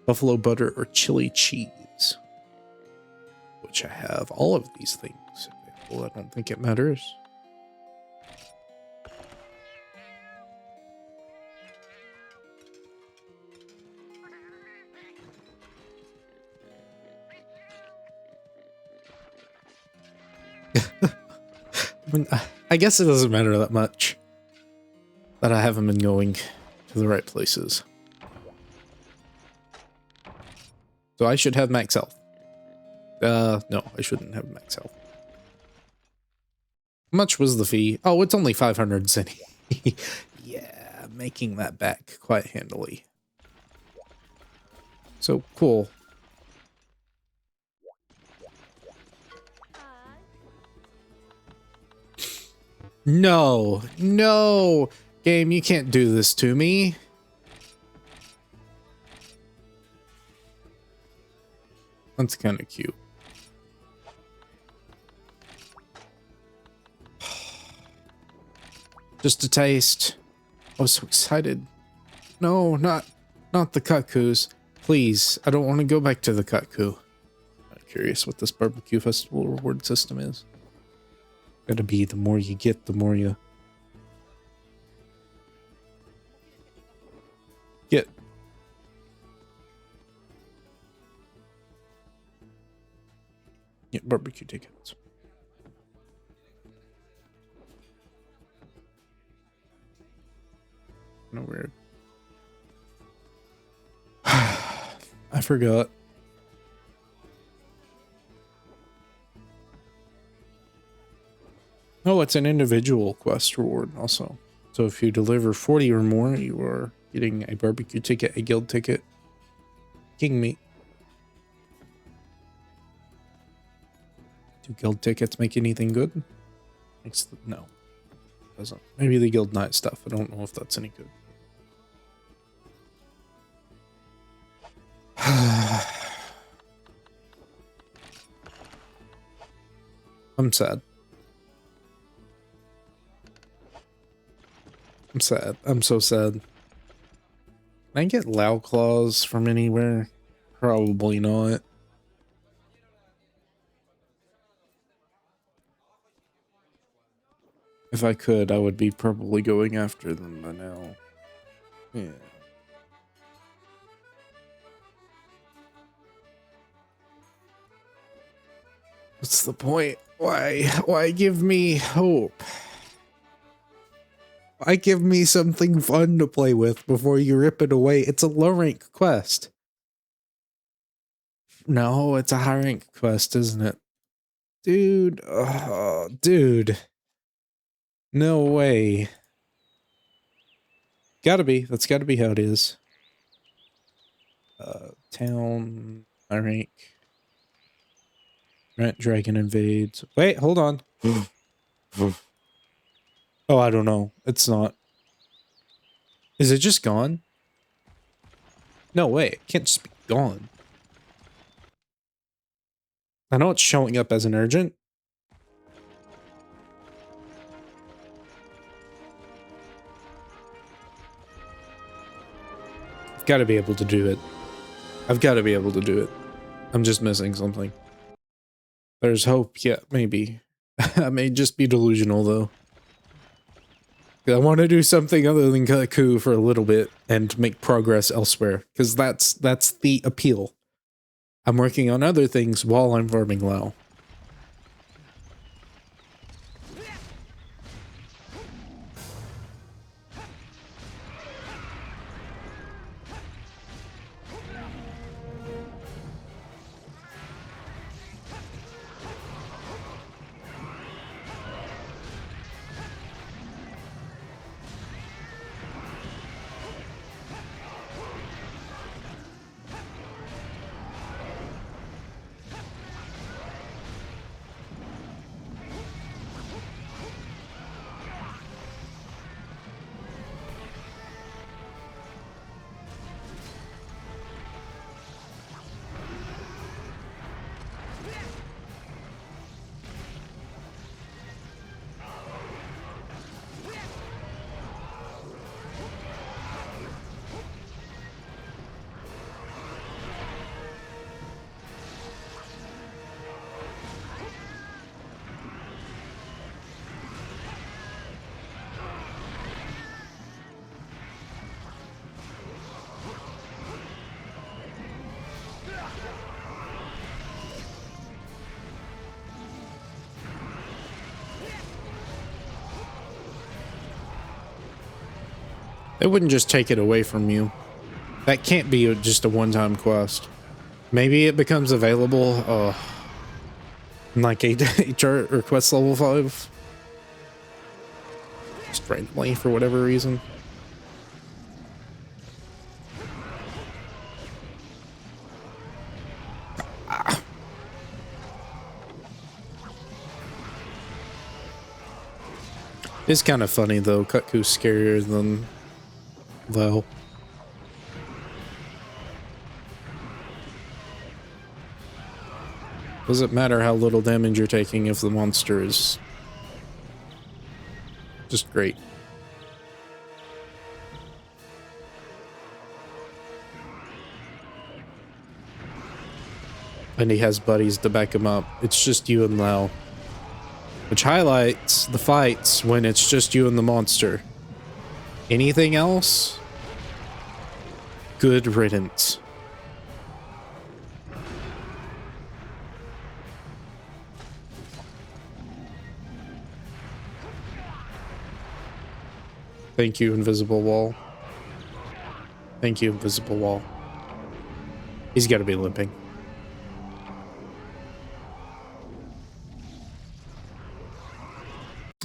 buffalo butter or chili cheese. Which I have all of these things available. I don't think it matters. I guess it doesn't matter that much that I haven't been going to the right places. So I should have max health. No, I shouldn't have max health. How much was the fee? Oh, it's only 500 zenny. Yeah, making that back quite handily. So cool. No, no, game, you can't do this to me. That's kind of cute. Just a taste. I was so excited. No, not the Kutkus. Please, I don't want to go back to the Kutku. I'm curious what this barbecue festival reward system is. Gotta be the more you get, the more you get. Get barbecue tickets. No weird. I forgot. Oh, it's an individual quest reward also. So if you deliver 40 or more, you are getting a barbecue ticket, a guild ticket, king meat. Do guild tickets make anything good? No. Doesn't. Maybe the guild night stuff. I don't know if that's any good. I'm sad. I'm sad. I'm so sad. Can I get Lao Claws from anywhere? Probably not. If I could, I would be probably going after them by now. Yeah. What's the point? Why give me hope? Why give me something fun to play with before you rip it away? It's a low rank quest. No, it's a high rank quest, isn't it? Dude, oh, dude. No way. Gotta be. That's gotta be how it is. Town, high rank. Rat Dragon invades. Wait, hold on. Oh, I don't know. It's not. Is it just gone? No way. It can't just be gone. I know it's showing up as an urgent. I've got to be able to do it. I've got to be able to do it. I'm just missing something. There's hope. Yeah, maybe. I may just be delusional, though. I want to do something other than Kutku for a little bit and make progress elsewhere, because that's the appeal. I'm working on other things while I'm farming Lao. They wouldn't just take it away from you. That can't be just a one-time quest. Maybe it becomes available in like HR or quest level 5. Just randomly for whatever reason. It's kind of funny though. Kutku's scarier than Val. Doesn't matter how little damage you're taking if the monster is just great. And he has buddies to back him up. It's just you and Lau. Which highlights the fights when it's just you and the monster. Anything else? Good riddance. Thank you, invisible wall. Thank you, invisible wall. He's got to be limping.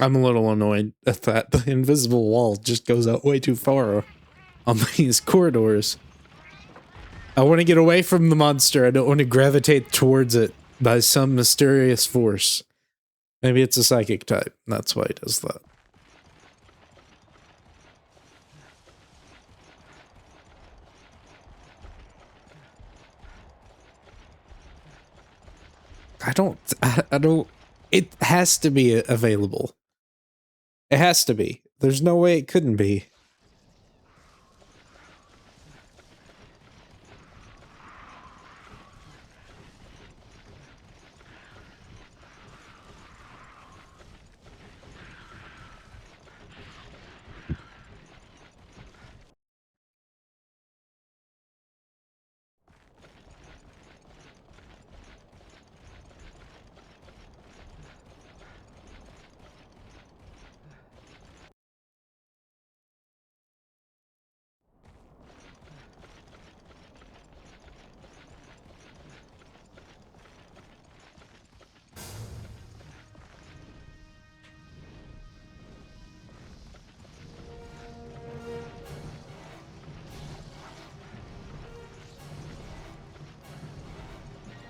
I'm a little annoyed at that. The invisible wall just goes out way too far on these corridors. I want to get away from the monster. I don't want to gravitate towards it by some mysterious force. Maybe it's a psychic type. That's why he does that. I don't, it has to be available. It has to be. There's no way it couldn't be.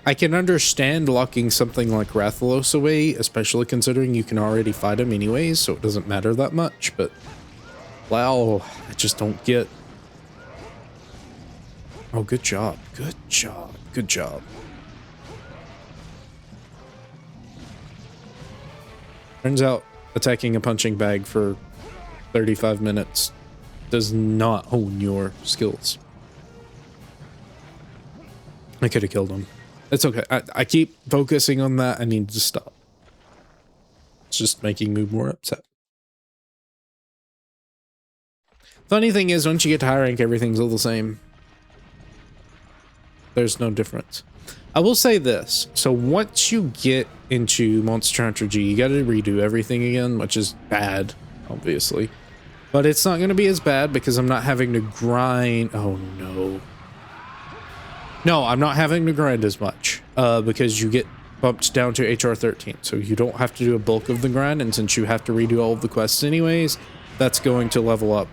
I can understand locking something like Rathalos away, especially considering you can already fight him anyways, so it doesn't matter that much, but wow, I just don't get. Oh, good job. Good job. Good job. Turns out attacking a punching bag for 35 minutes does not hone your skills. I could have killed him. It's okay. I keep focusing on that. I need to stop. It's just making me more upset. Funny thing is, once you get to high rank, everything's all the same. There's no difference. I will say this. So once you get into Monster Hunter G, you gotta redo everything again, which is bad, obviously. But it's not gonna be as bad because I'm not having to grind. Oh no. No, I'm not having to grind as much because you get bumped down to HR 13. So you don't have to do a bulk of the grind. And since you have to redo all of the quests anyways, that's going to level up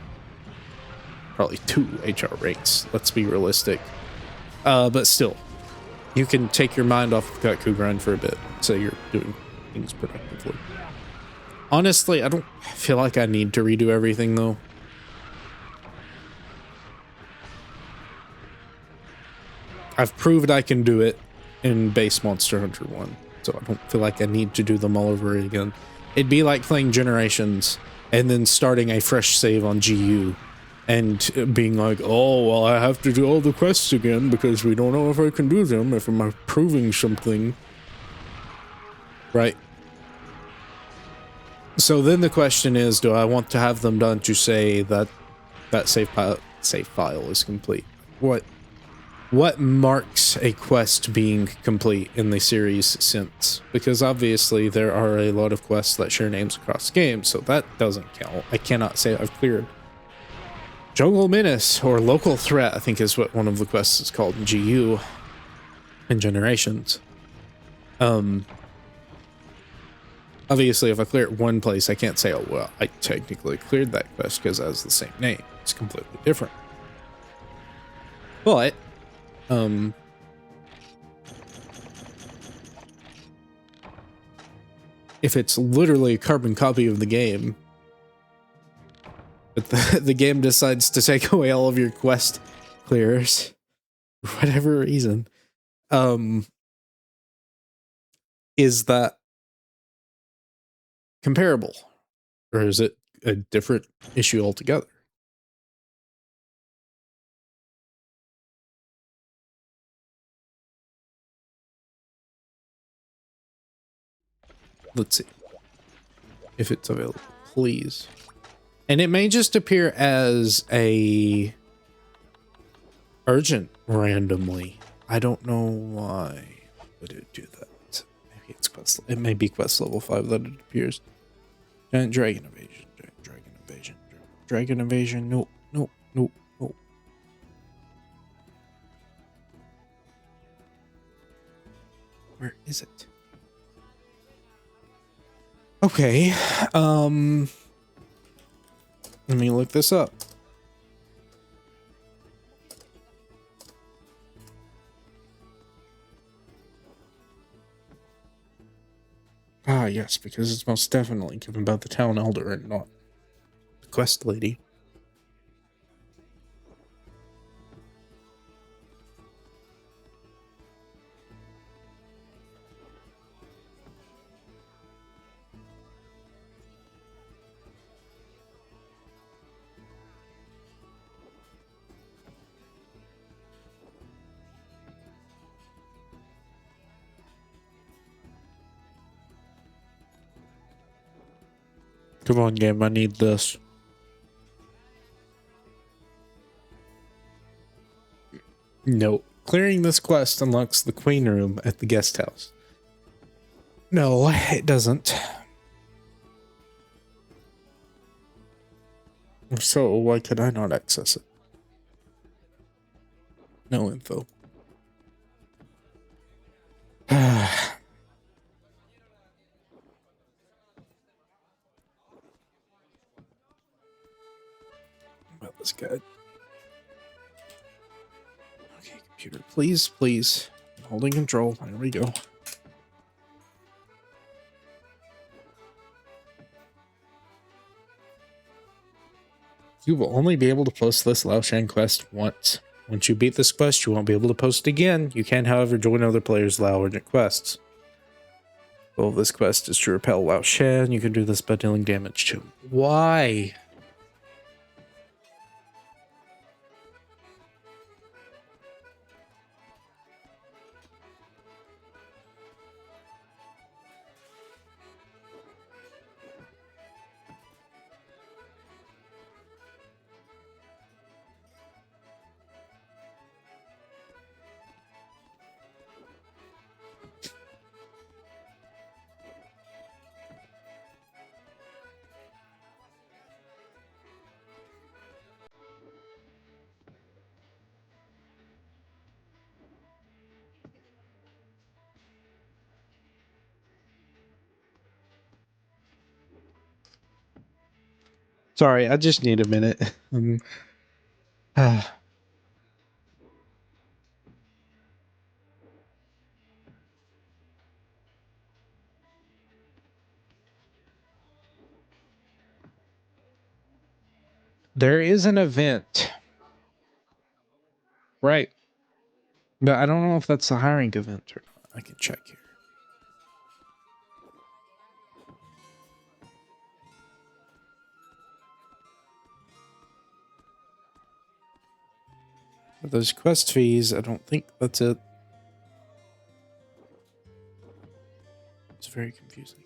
probably 2 HR ranks. Let's be realistic. But still, you can take your mind off the Kutku grind for a bit. So you're doing things productively. Honestly, I don't feel like I need to redo everything though. I've proved I can do it in base Monster Hunter 1, so I don't feel like I need to do them all over again. It'd be like playing Generations and then starting a fresh save on GU and being like, oh, well, I have to do all the quests again because we don't know if I can do them, if I'm proving something. Right? So then the question is, do I want to have them done to say that that save file is complete? What marks a quest being complete in the series since? Because obviously there are a lot of quests that share names across games, so that doesn't count. I cannot say I've cleared Jungle Menace, or Local Threat, I think is what one of the quests is called in GU in Generations. Obviously, if I clear it one place, I can't say, oh, well, I technically cleared that quest because it has the same name. It's completely different. But, if it's literally a carbon copy of the game, but the game decides to take away all of your quest clears for whatever reason, is that comparable, or is it a different issue altogether? Let's see if it's available, please. And it may just appear as a urgent randomly. I don't know why would it do that. Maybe it's quest. It may be quest level 5 that it appears. Giant dragon invasion. Giant dragon invasion. Dragon invasion. Nope. Nope. Nope. Nope. Where is it? Okay. Let me look this up. Ah, yes, because it's most definitely given about the town elder and not the quest lady. Come on, game, I need this. No. Clearing this quest unlocks the queen room at the guest house. No, it doesn't. So, why could I not access it? No info. Well, that's good. Okay, computer, please, please. I'm holding control. There we go. You will only be able to post this Lao Shan quest once. Once you beat this quest, you won't be able to post again. You can, however, join other players' Lao urgent quests. The goal of this quest is to repel Lao Shan. You can do this by dealing damage to him. Why? Sorry, I just need a minute. There is an event. Right. But I don't know if that's the hiring event or not. I can check here. For those quest fees, I don't think that's it. It's very confusing.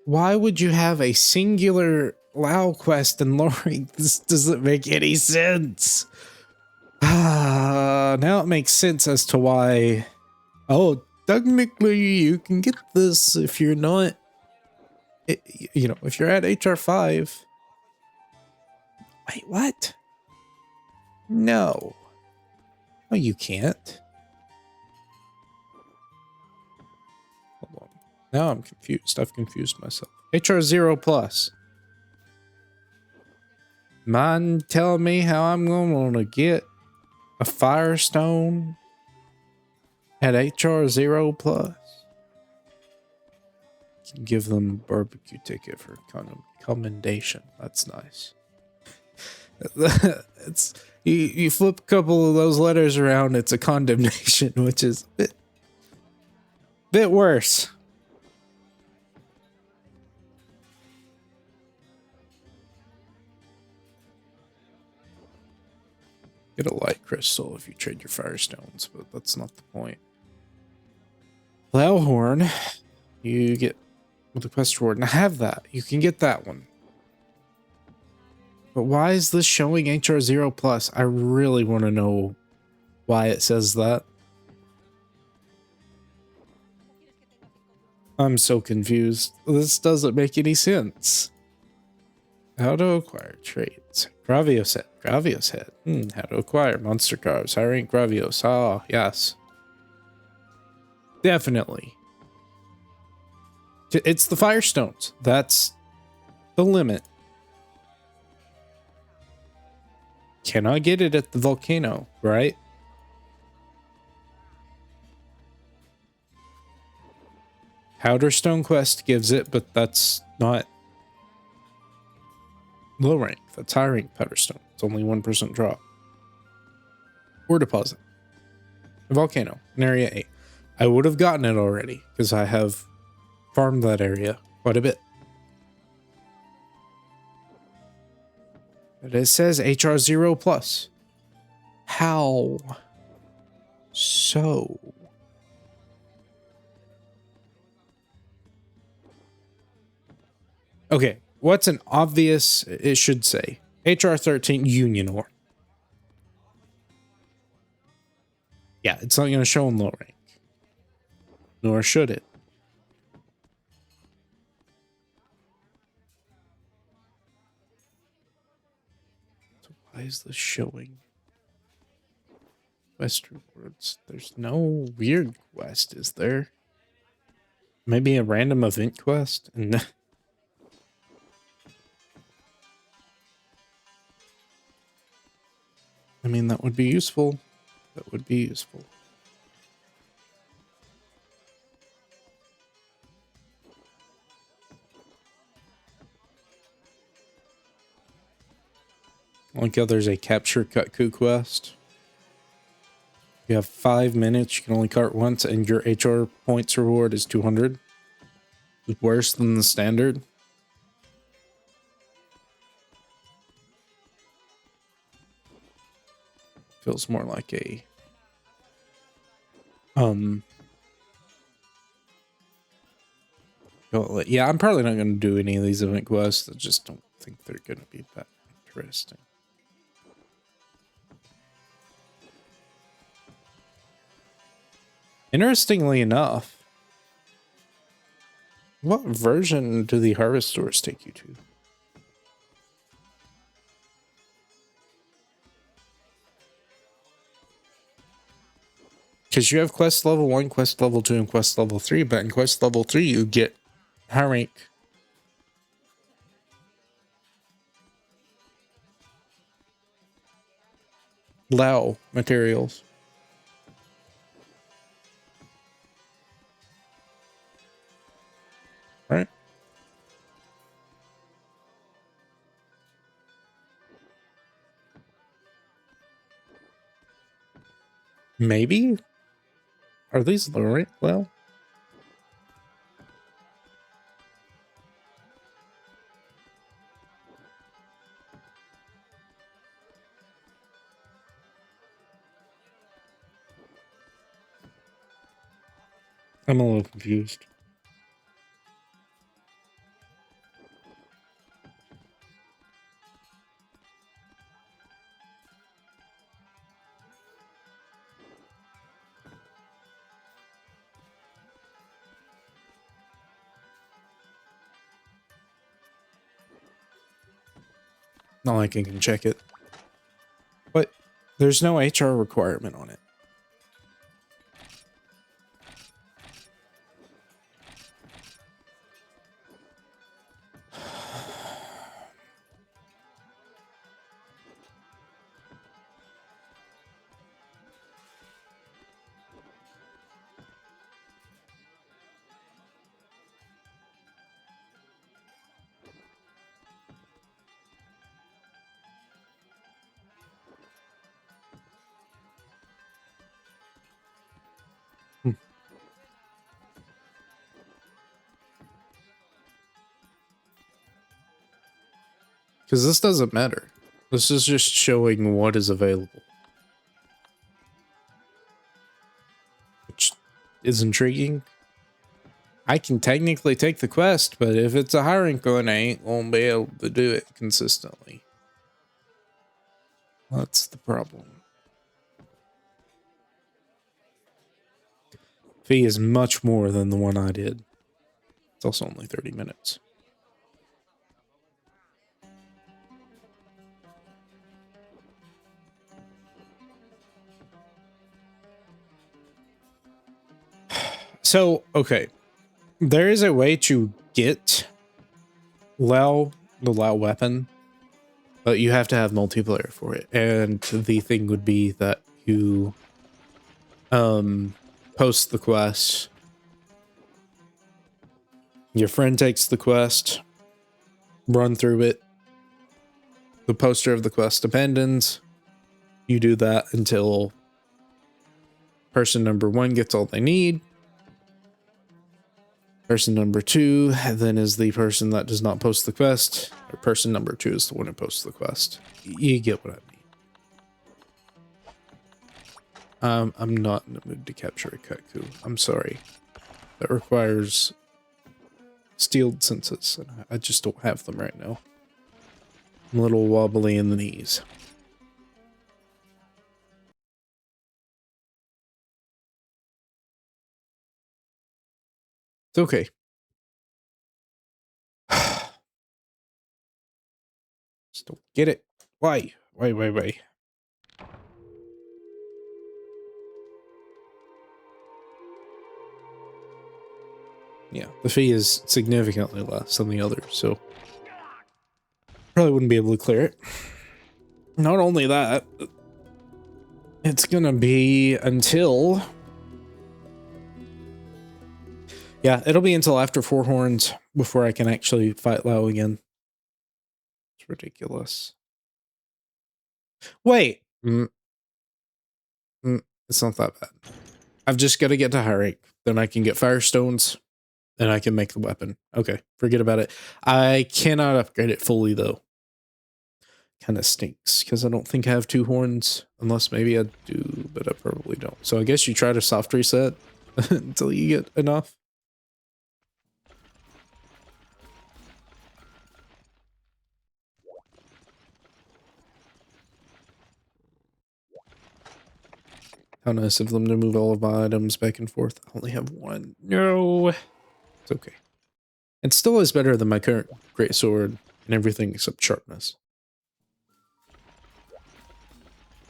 Why would you have a singular Lao quest in Lori? This doesn't make any sense. Now it makes sense as to why. Oh, technically you can get this if you're not, if you're at HR5. Wait, what? No. No, you can't. Hold on. Now I'm confused. I've confused myself. HR 0 plus. Mind telling me how I'm going to get a Firestone at HR 0 plus? Can give them a barbecue ticket for commendation. That's nice. It's you flip a couple of those letters around, it's a condemnation, which is a bit worse. Get a light crystal if you trade your Firestones, but that's not the point. Plowhorn, you get with the quest reward. And I have that. You can get that one. But why is this showing HR 0 plus? I really want to know why it says that. I'm so confused. This doesn't make any sense. How to acquire traits. Gravios head. Gravios head. How to acquire monster cards. High rank Gravios. Ah, yes. Definitely. It's the Firestones. That's the limit. Cannot get it at the volcano, right? Powderstone quest gives it, but that's not low rank. That's high rank Powderstone. It's only 1% drop. Ore deposit. A volcano in area 8. I would have gotten it already because I have farmed that area quite a bit. But it says HR 0 plus. How so? Okay, what's an obvious, it should say, HR 13 Union Ore. Yeah, it's not going to show in low rank. Nor should it. So why is this showing? Quest rewards. There's no weird quest, is there? Maybe a random event quest? And I mean, that would be useful. That would be useful. Like how there's a capture Kutku quest. You have 5 minutes, you can only cart once, and your HR points reward is 200. It's worse than the standard. Feels more like a yeah, I'm probably not going to do any of these event quests. I just don't think they're going to be that interesting. Interestingly enough, what version do the harvest stores take you to? Because you have quest level 1, quest level 2, and quest level 3, but in quest level 3 you get high rank Lao materials. Right? Maybe? Are these low rank? Well, I'm a little confused. Not like I can check it. But there's no HR requirement on it. Because this doesn't matter. This is just showing what is available. Which is intriguing. I can technically take the quest, but if it's a high rank one, I ain't gonna be able to do it consistently. That's the problem. Fee is much more than the one I did. It's also only 30 minutes. So, okay. There is a way to get Lao, the Lao weapon, but you have to have multiplayer for it. And the thing would be that you post the quest. Your friend takes the quest, run through it. The poster of the quest abandons. You do that until person number 1 gets all they need. Person number 2 then is the person that does not post the quest. Or person number 2 is the one who posts the quest. You get what I mean. I'm not in the mood to capture a Kaku. I'm sorry. That requires steeled senses, and I just don't have them right now. I'm a little wobbly in the knees. It's okay. Just don't get it. Why? Why? Yeah, the fee is significantly less than the others, so probably wouldn't be able to clear it. Not only that, it's gonna be until... Yeah, it'll be until after 4 horns before I can actually fight Lao again. It's ridiculous. Wait! It's not that bad. I've just got to get to high rank. Then I can get Firestones. Then I can make the weapon. Okay, forget about it. I cannot upgrade it fully, though. Kind of stinks, because I don't think I have 2 horns. Unless maybe I do, but I probably don't. So I guess you try to soft reset until you get enough. How nice of them to move all of my items back and forth. I only have 1. No! It's okay. It still is better than my current greatsword and everything except sharpness.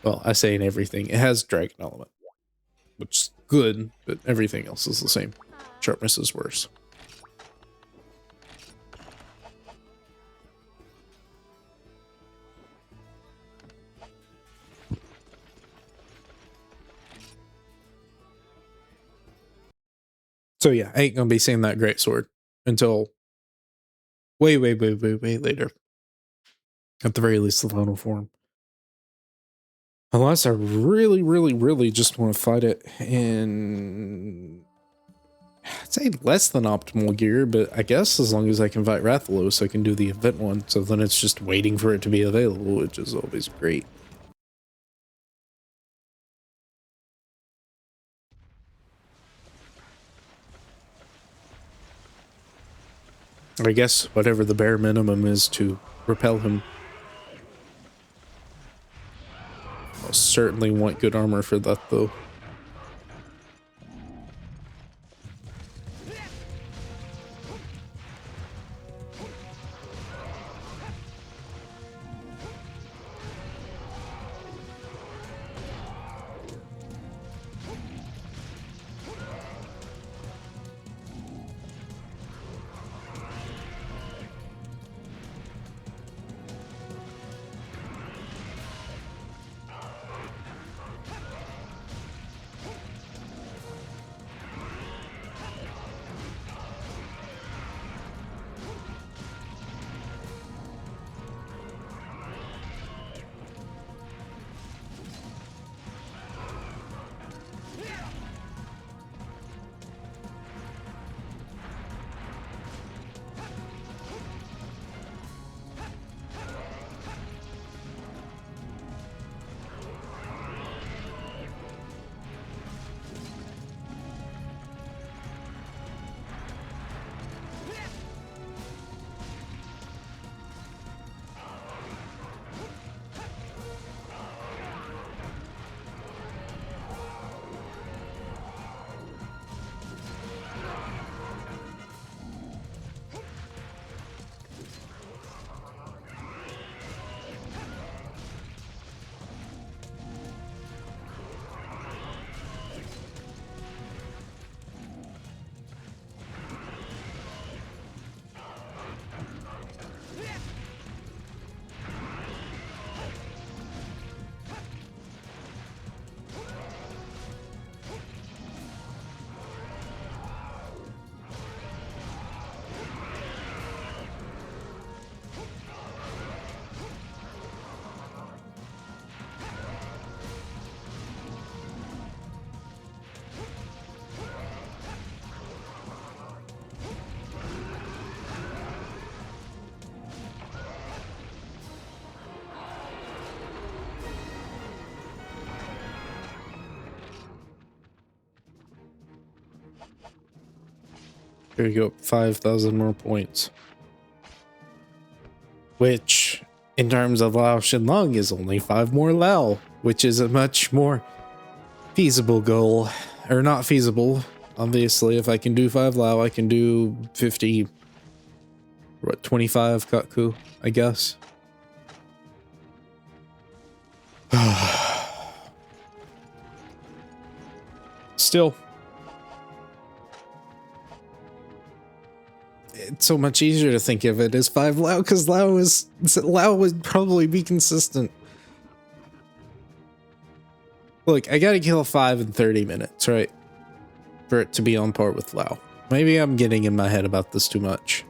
Well, I say in everything. It has dragon element, which is good, but everything else is the same. Sharpness is worse. So yeah, I ain't gonna be seeing that greatsword until way later. At the very least, the final form. Unless I really just want to fight it in... I'd say less than optimal gear, but I guess as long as I can fight Rathalos, I can do the event one. So then it's just waiting for it to be available, which is always great. I guess whatever the bare minimum is to repel him. I'll certainly want good armor for that, though. Here you go, 5,000 more points. Which, in terms of Lao Shenlong, is only 5 more Lao, which is a much more feasible goal. Or not feasible. Obviously, if I can do 5 Lao, I can do 50... What, 25 Katku, I guess. Still, it's so much easier to think of it as 5 Lao because Lao would probably be consistent. Look, I gotta kill 5 in 30 minutes, right? For it to be on par with Lao. Maybe I'm getting in my head about this too much.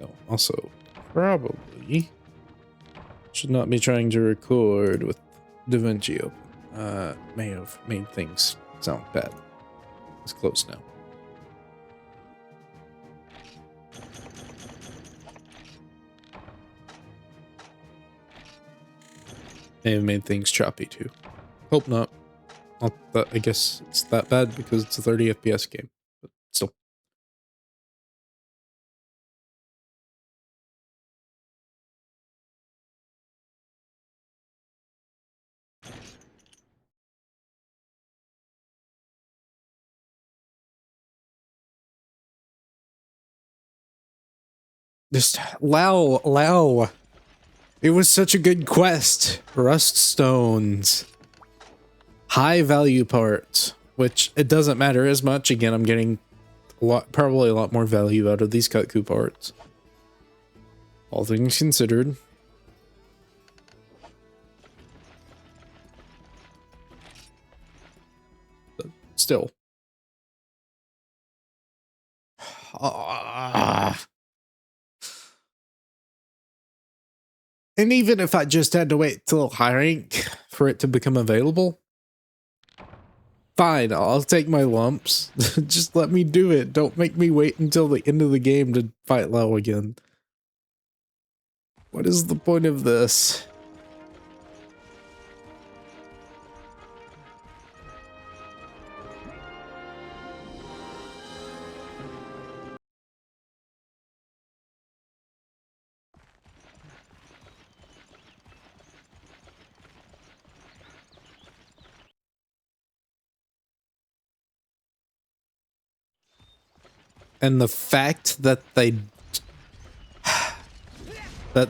Oh, also, probably should not be trying to record with DaVinci open. May have made things sound bad. It's close now. May have made things choppy too. Hope not. Not that I guess it's that bad because it's a 30 FPS game, but still. Just Lao. It was such a good quest. Rust stones. High value parts, which it doesn't matter as much. Again, I'm getting probably a lot more value out of these Katku parts. All things considered. But still. And even if I just had to wait till high rank for it to become available, fine, I'll take my lumps. Just let me do it. Don't make me wait until the end of the game to fight Lao again. What is the point of this? And the fact that that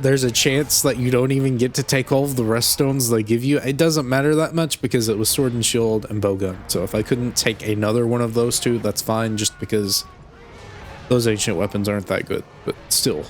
there's a chance that you don't even get to take all of the rest stones they give you, it doesn't matter that much because it was sword and shield and bowgun. So if I couldn't take another one of those two, that's fine, just because those ancient weapons aren't that good, but still.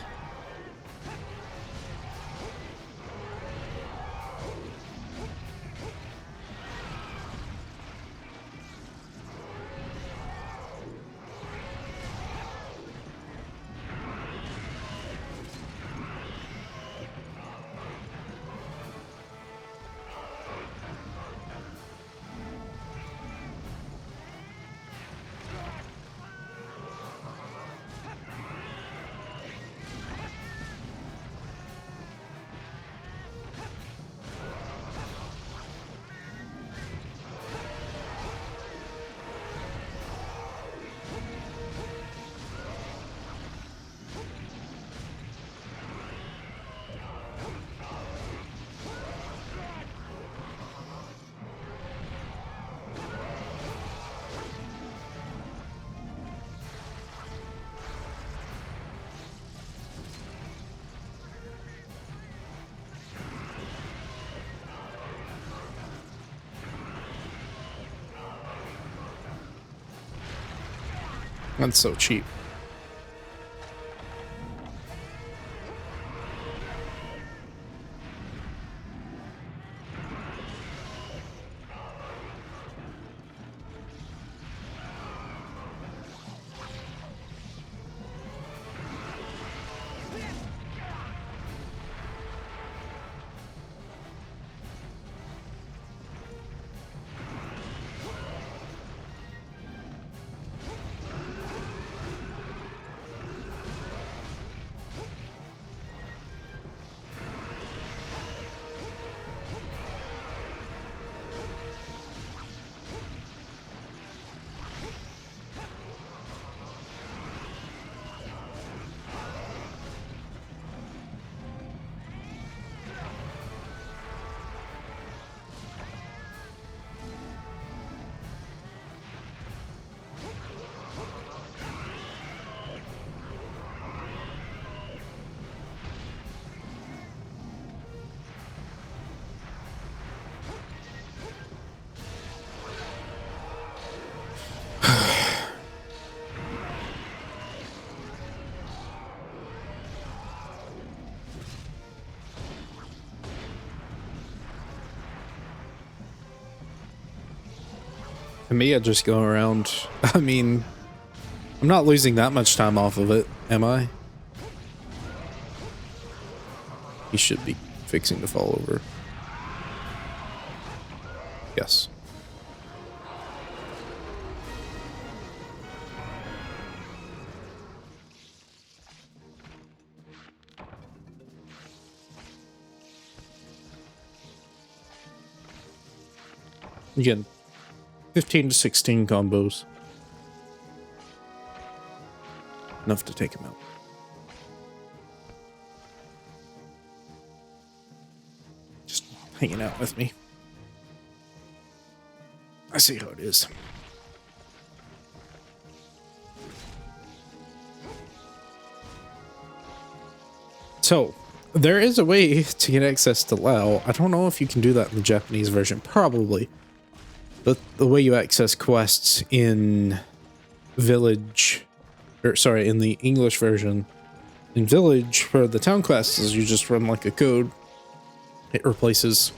That's so cheap. To me, I just go around. I mean, I'm not losing that much time off of it, am I? He should be fixing to fall over. Yes. Again, 15 to 16 combos. Enough to take him out. Just hanging out with me. I see how it is. So, there is a way to get access to Lao. I don't know if you can do that in the Japanese version. Probably. But the way you access quests in Village, or sorry, in the English version, in Village, for the town quests, is you just run like a code. It replaces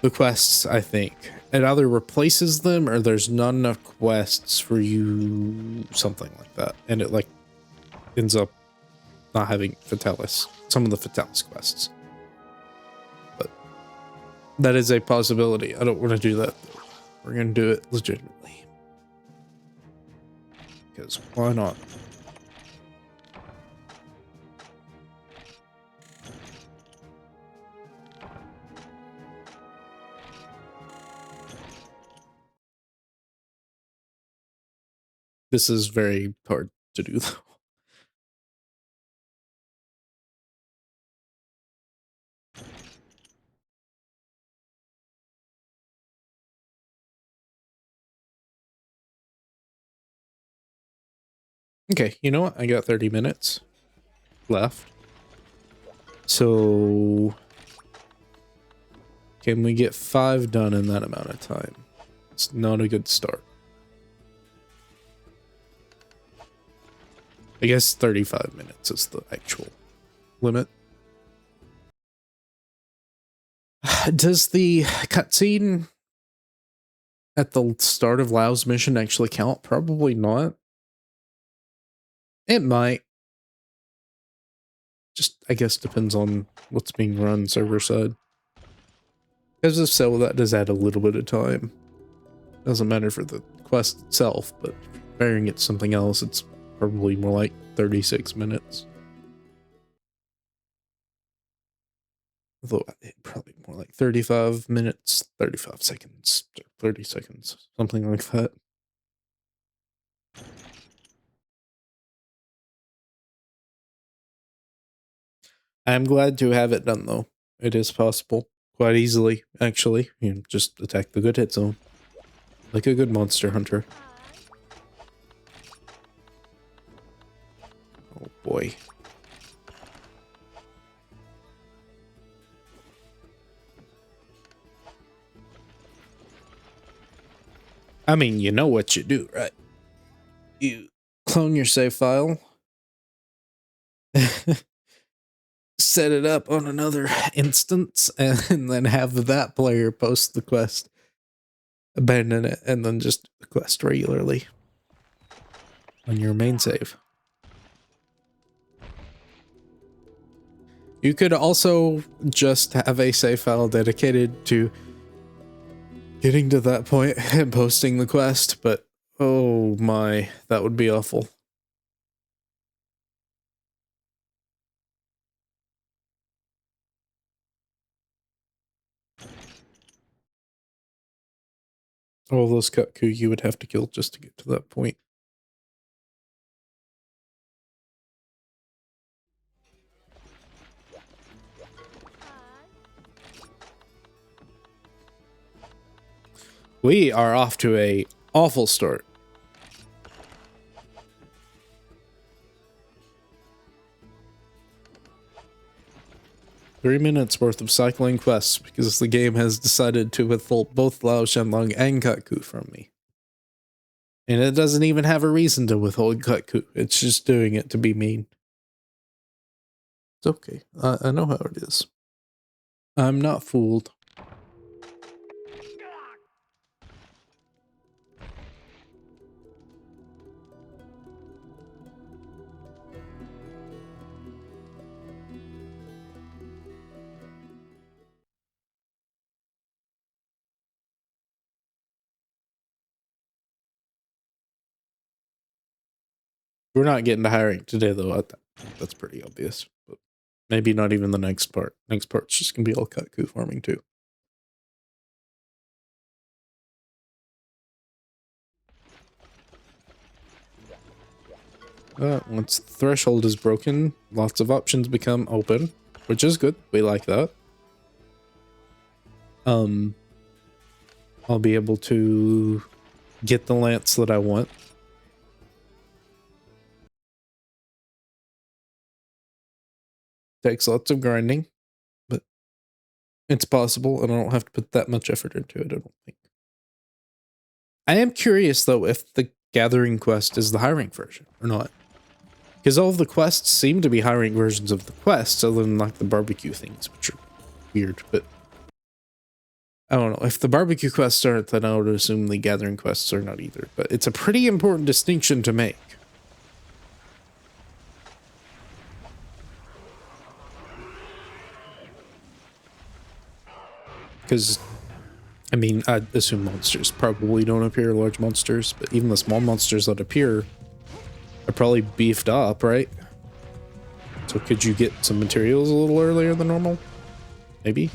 the quests, I think. It either replaces them or there's not enough quests for you, something like that. And it like ends up not having Fatalis, some of the Fatalis quests. But that is a possibility. I don't want to do that. We're going to do it legitimately. Because why not? This is very hard to do, though. Okay, you know what? I got 30 minutes left. So, can we get 5 done in that amount of time? It's not a good start. I guess 35 minutes is the actual limit. Does the cutscene at the start of Lao's mission actually count? Probably not. It might. Just, I guess, depends on what's being run server side. Because if so, that does add a little bit of time. Doesn't matter for the quest itself, but comparing it to something else, it's probably more like 36 minutes. Although, probably more like 35 minutes, 35 seconds, 30 seconds, something like that. I'm glad to have it done, though. It is possible. Quite easily, actually. You just attack the good hit zone. Like a good monster hunter. Oh boy. I mean, you know what you do, right? You clone your save file. Set it up on another instance and then have that player post the quest, abandon it, and then just quest regularly on your main save. You could also just have a save file dedicated to getting to that point and posting the quest, but oh my, that would be awful. All those Kutku you would have to kill just to get to that point. We are off to a awful start. Three minutes worth of cycling quests because the game has decided to withhold both Lao Shenlong and Kutku from me. And it doesn't even have a reason to withhold Kutku. It's just doing it to be mean. It's okay. I know how it is. I'm not fooled. We're not getting to high rank today, though. I think that's pretty obvious. But maybe not even the next part. Next part's just gonna be all Katku farming too. Once the threshold is broken, lots of options become open, which is good. We like that. I'll be able to get the lance that I want. Takes lots of grinding, but it's possible, and I don't have to put that much effort into it, I don't think. I am curious, though, if the Gathering quest is the high rank version or not. Because all of the quests seem to be high rank versions of the quests, other than like the barbecue things, which are weird, but I don't know. If the barbecue quests aren't, then I would assume the Gathering quests are not either. But it's a pretty important distinction to make. Because, I mean, I assume monsters probably don't appear, large monsters, but even the small monsters that appear are probably beefed up, right? So could you get some materials a little earlier than normal? Maybe?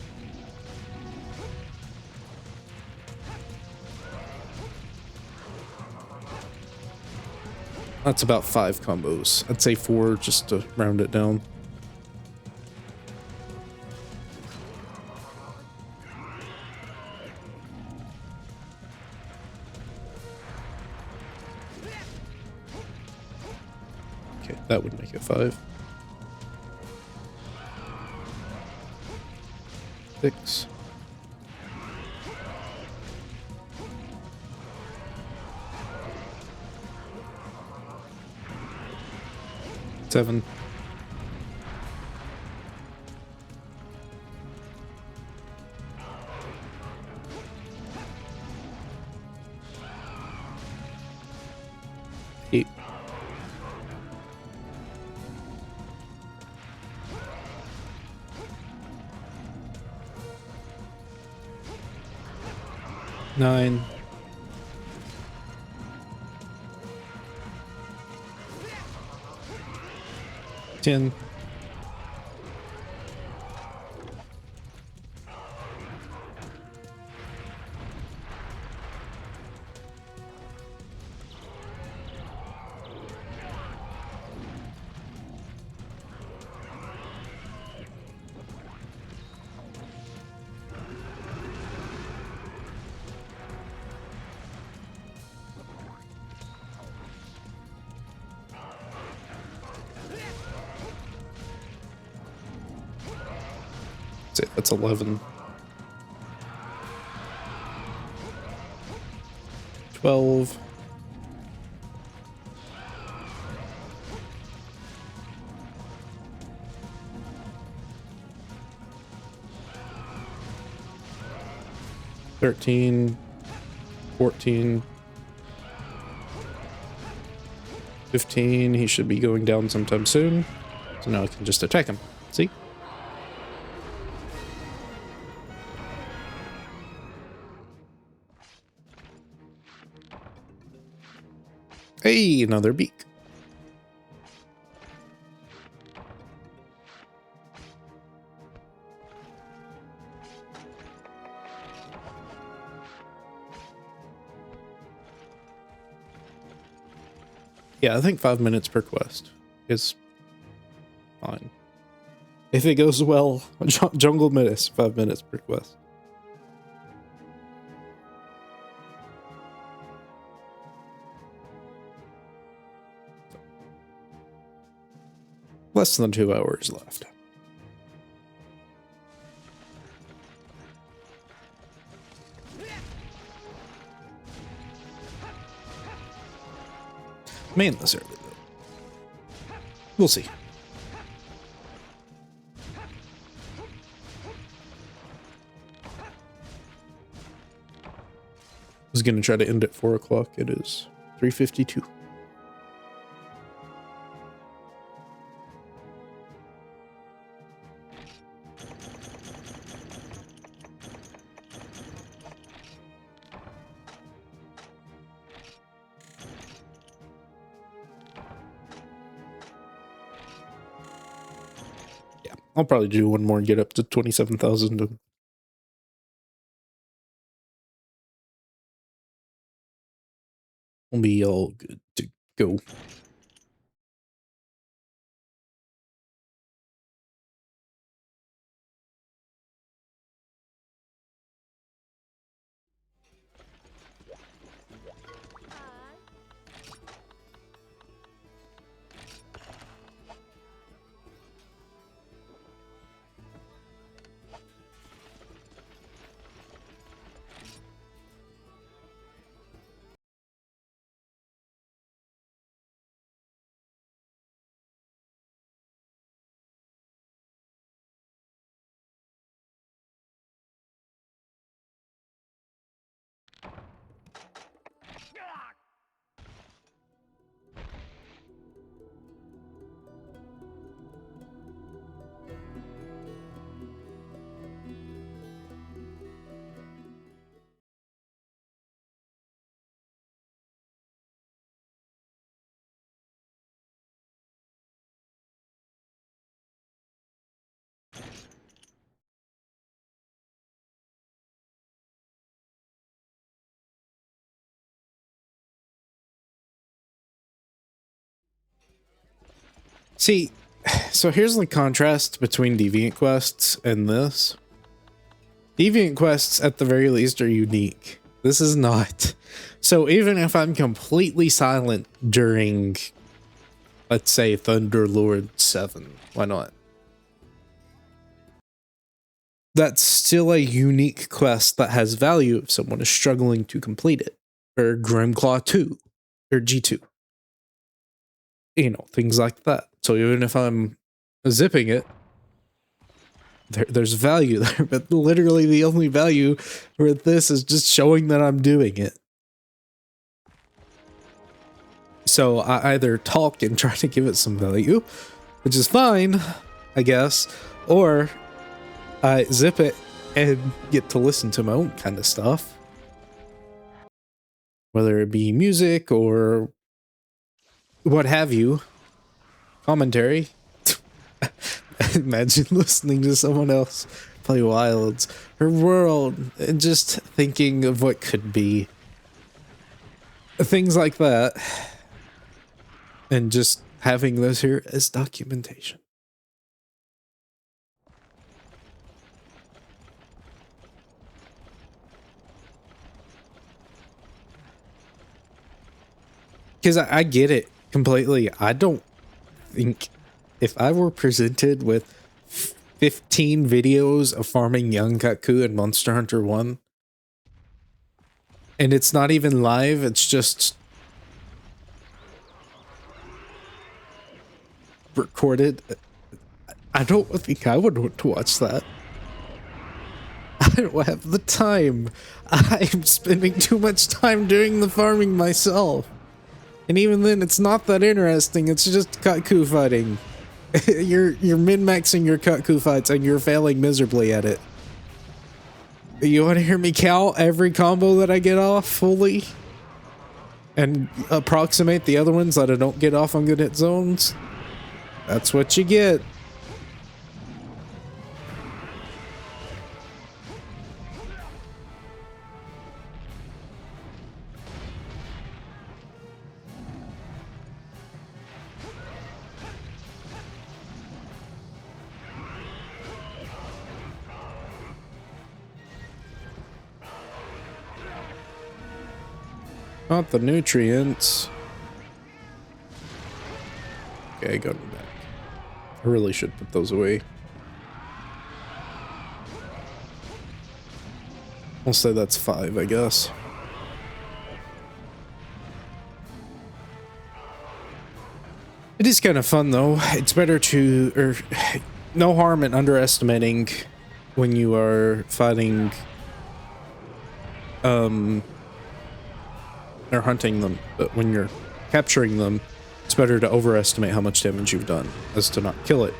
That's about 5 combos. I'd say 4 just to round it down. Okay, that would make it 5. 6. 7. 8. 9. 10. 'That's 11. 12. 13. 14. 15. He should be going down sometime soon. So now I can just attack him. See? Hey, another beak. Yeah, I think 5 minutes per quest is fine. If it goes well, Jungle Menace, 5 minutes per quest. Less than 2 hours left. Man, this early though. We'll see. I was gonna try to end at 4 o'clock. It is 3:52. I'll probably do one more and get up to 27,000. We'll be all good to go. See, so here's the contrast between Deviant Quests and this. Deviant Quests, at the very least, are unique. This is not. So even if I'm completely silent during, let's say, Thunderlord 7, why not? That's still a unique quest that has value if someone is struggling to complete it. Or Grimclaw 2, or G2. You know, things like that. So even if I'm zipping it, there's value there, but literally the only value with this is just showing that I'm doing it. So I either talk and try to give it some value, which is fine, I guess, or I zip it and get to listen to my own kind of stuff. Whether it be music or what have you, commentary. Imagine listening to someone else play Wilds or World and just thinking of what could be. Things like that. And just having this here as documentation. Because I get it completely. I don't think if I were presented with 15 videos of farming young Kaku in Monster Hunter 1, and it's not even live, it's just recorded, I don't think I would want to watch that. I don't have the time. I'm spending too much time doing the farming myself. And even then, it's not that interesting. It's just Kaku fighting. You're min-maxing your Kaku fights and you're failing miserably at it. You want to hear me count every combo that I get off fully? And approximate the other ones that I don't get off on good hit zones? That's what you get. Not the nutrients. Okay, I got them back. I really should put those away. I'll say that's 5, I guess. It is kind of fun, though. It's better to... or no harm in underestimating when you are fighting... or hunting them, but when you're capturing them, it's better to overestimate how much damage you've done as to not kill it.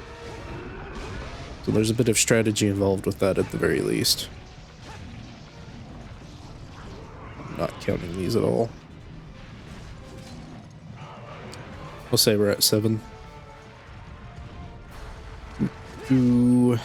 So there's a bit of strategy involved with that at the very least. I'm not counting these at all. We'll say we're at 7. to...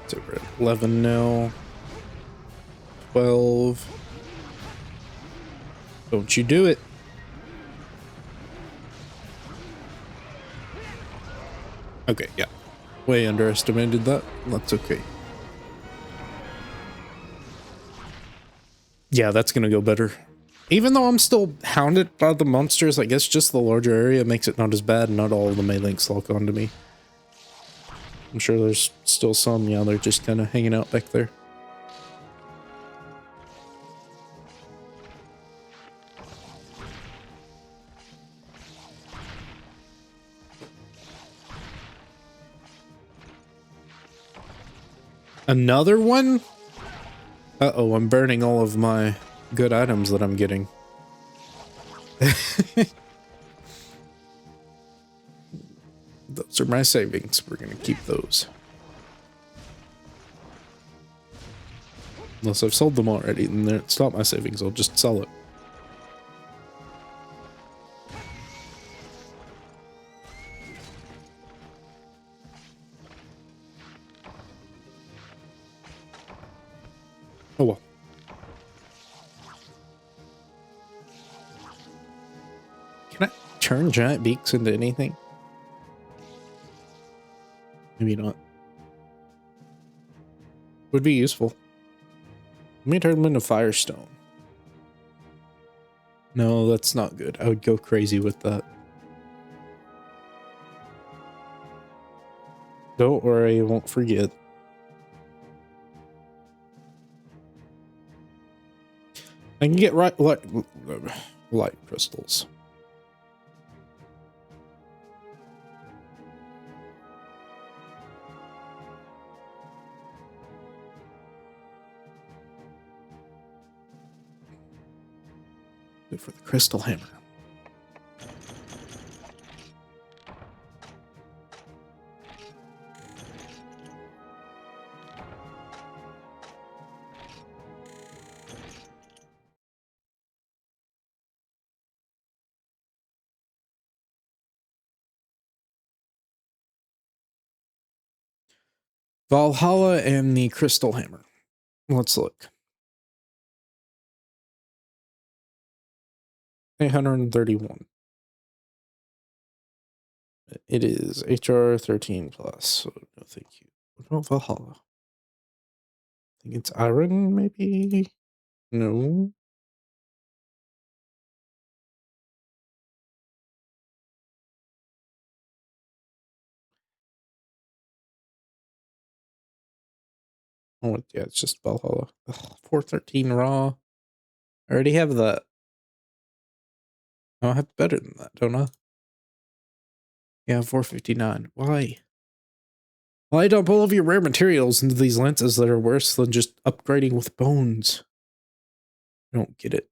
So we're at 11 now. 12. Don't you do it. Okay, yeah. Way underestimated that. That's okay. Yeah, that's gonna go better. Even though I'm still hounded by the monsters, I guess just the larger area makes it not as bad. Not all of the melee links lock onto me. I'm sure there's still some, yeah, they're just kind of hanging out back there. Another one? Uh-oh, I'm burning all of my good items that I'm getting. Those are my savings. We're gonna keep those. Unless I've sold them already, then it's not my savings. I'll just sell it. Oh well. Can I turn giant beaks into anything? Maybe not. Would be useful. Let me turn them into Firestone. No, that's not good. I would go crazy with that. Don't worry, I won't forget. I can get light crystals. Good for the crystal hammer. Valhalla and the crystal hammer. Let's look. 831. It is HR 13 plus, so no thank you. What about Valhalla? I think it's iron, maybe? No. Oh, yeah, it's just Valhalla. Ugh, 413 raw. I already have that. Oh, I have better than that, don't I? Yeah, 459. Why? Why dump all of your rare materials into these lenses that are worse than just upgrading with bones? I don't get it.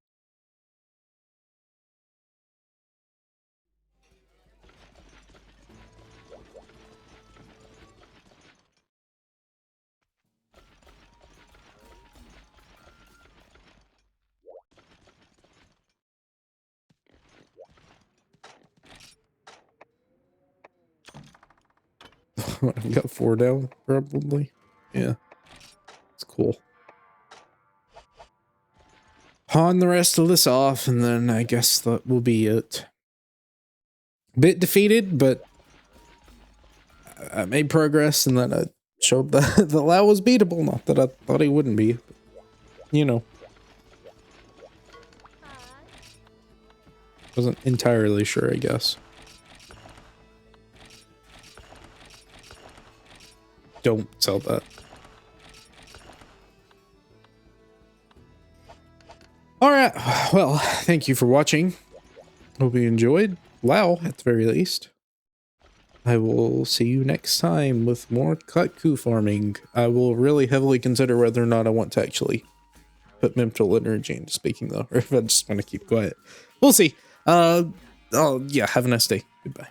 I've got 4 down, probably. Yeah. It's cool. Pawn the rest of this off, and then I guess that will be it. Bit defeated, but I made progress, and then I showed that the Lao was beatable. Not that I thought he wouldn't be. But, you know. Wasn't entirely sure, I guess. Don't sell that. Alright, well, thank you for watching. Hope you enjoyed. Lao, at the very least. I will see you next time with more Kutku farming. I will really heavily consider whether or not I want to actually put mental energy into speaking though, or if I just want to keep quiet. We'll see. Oh yeah, have a nice day. Goodbye.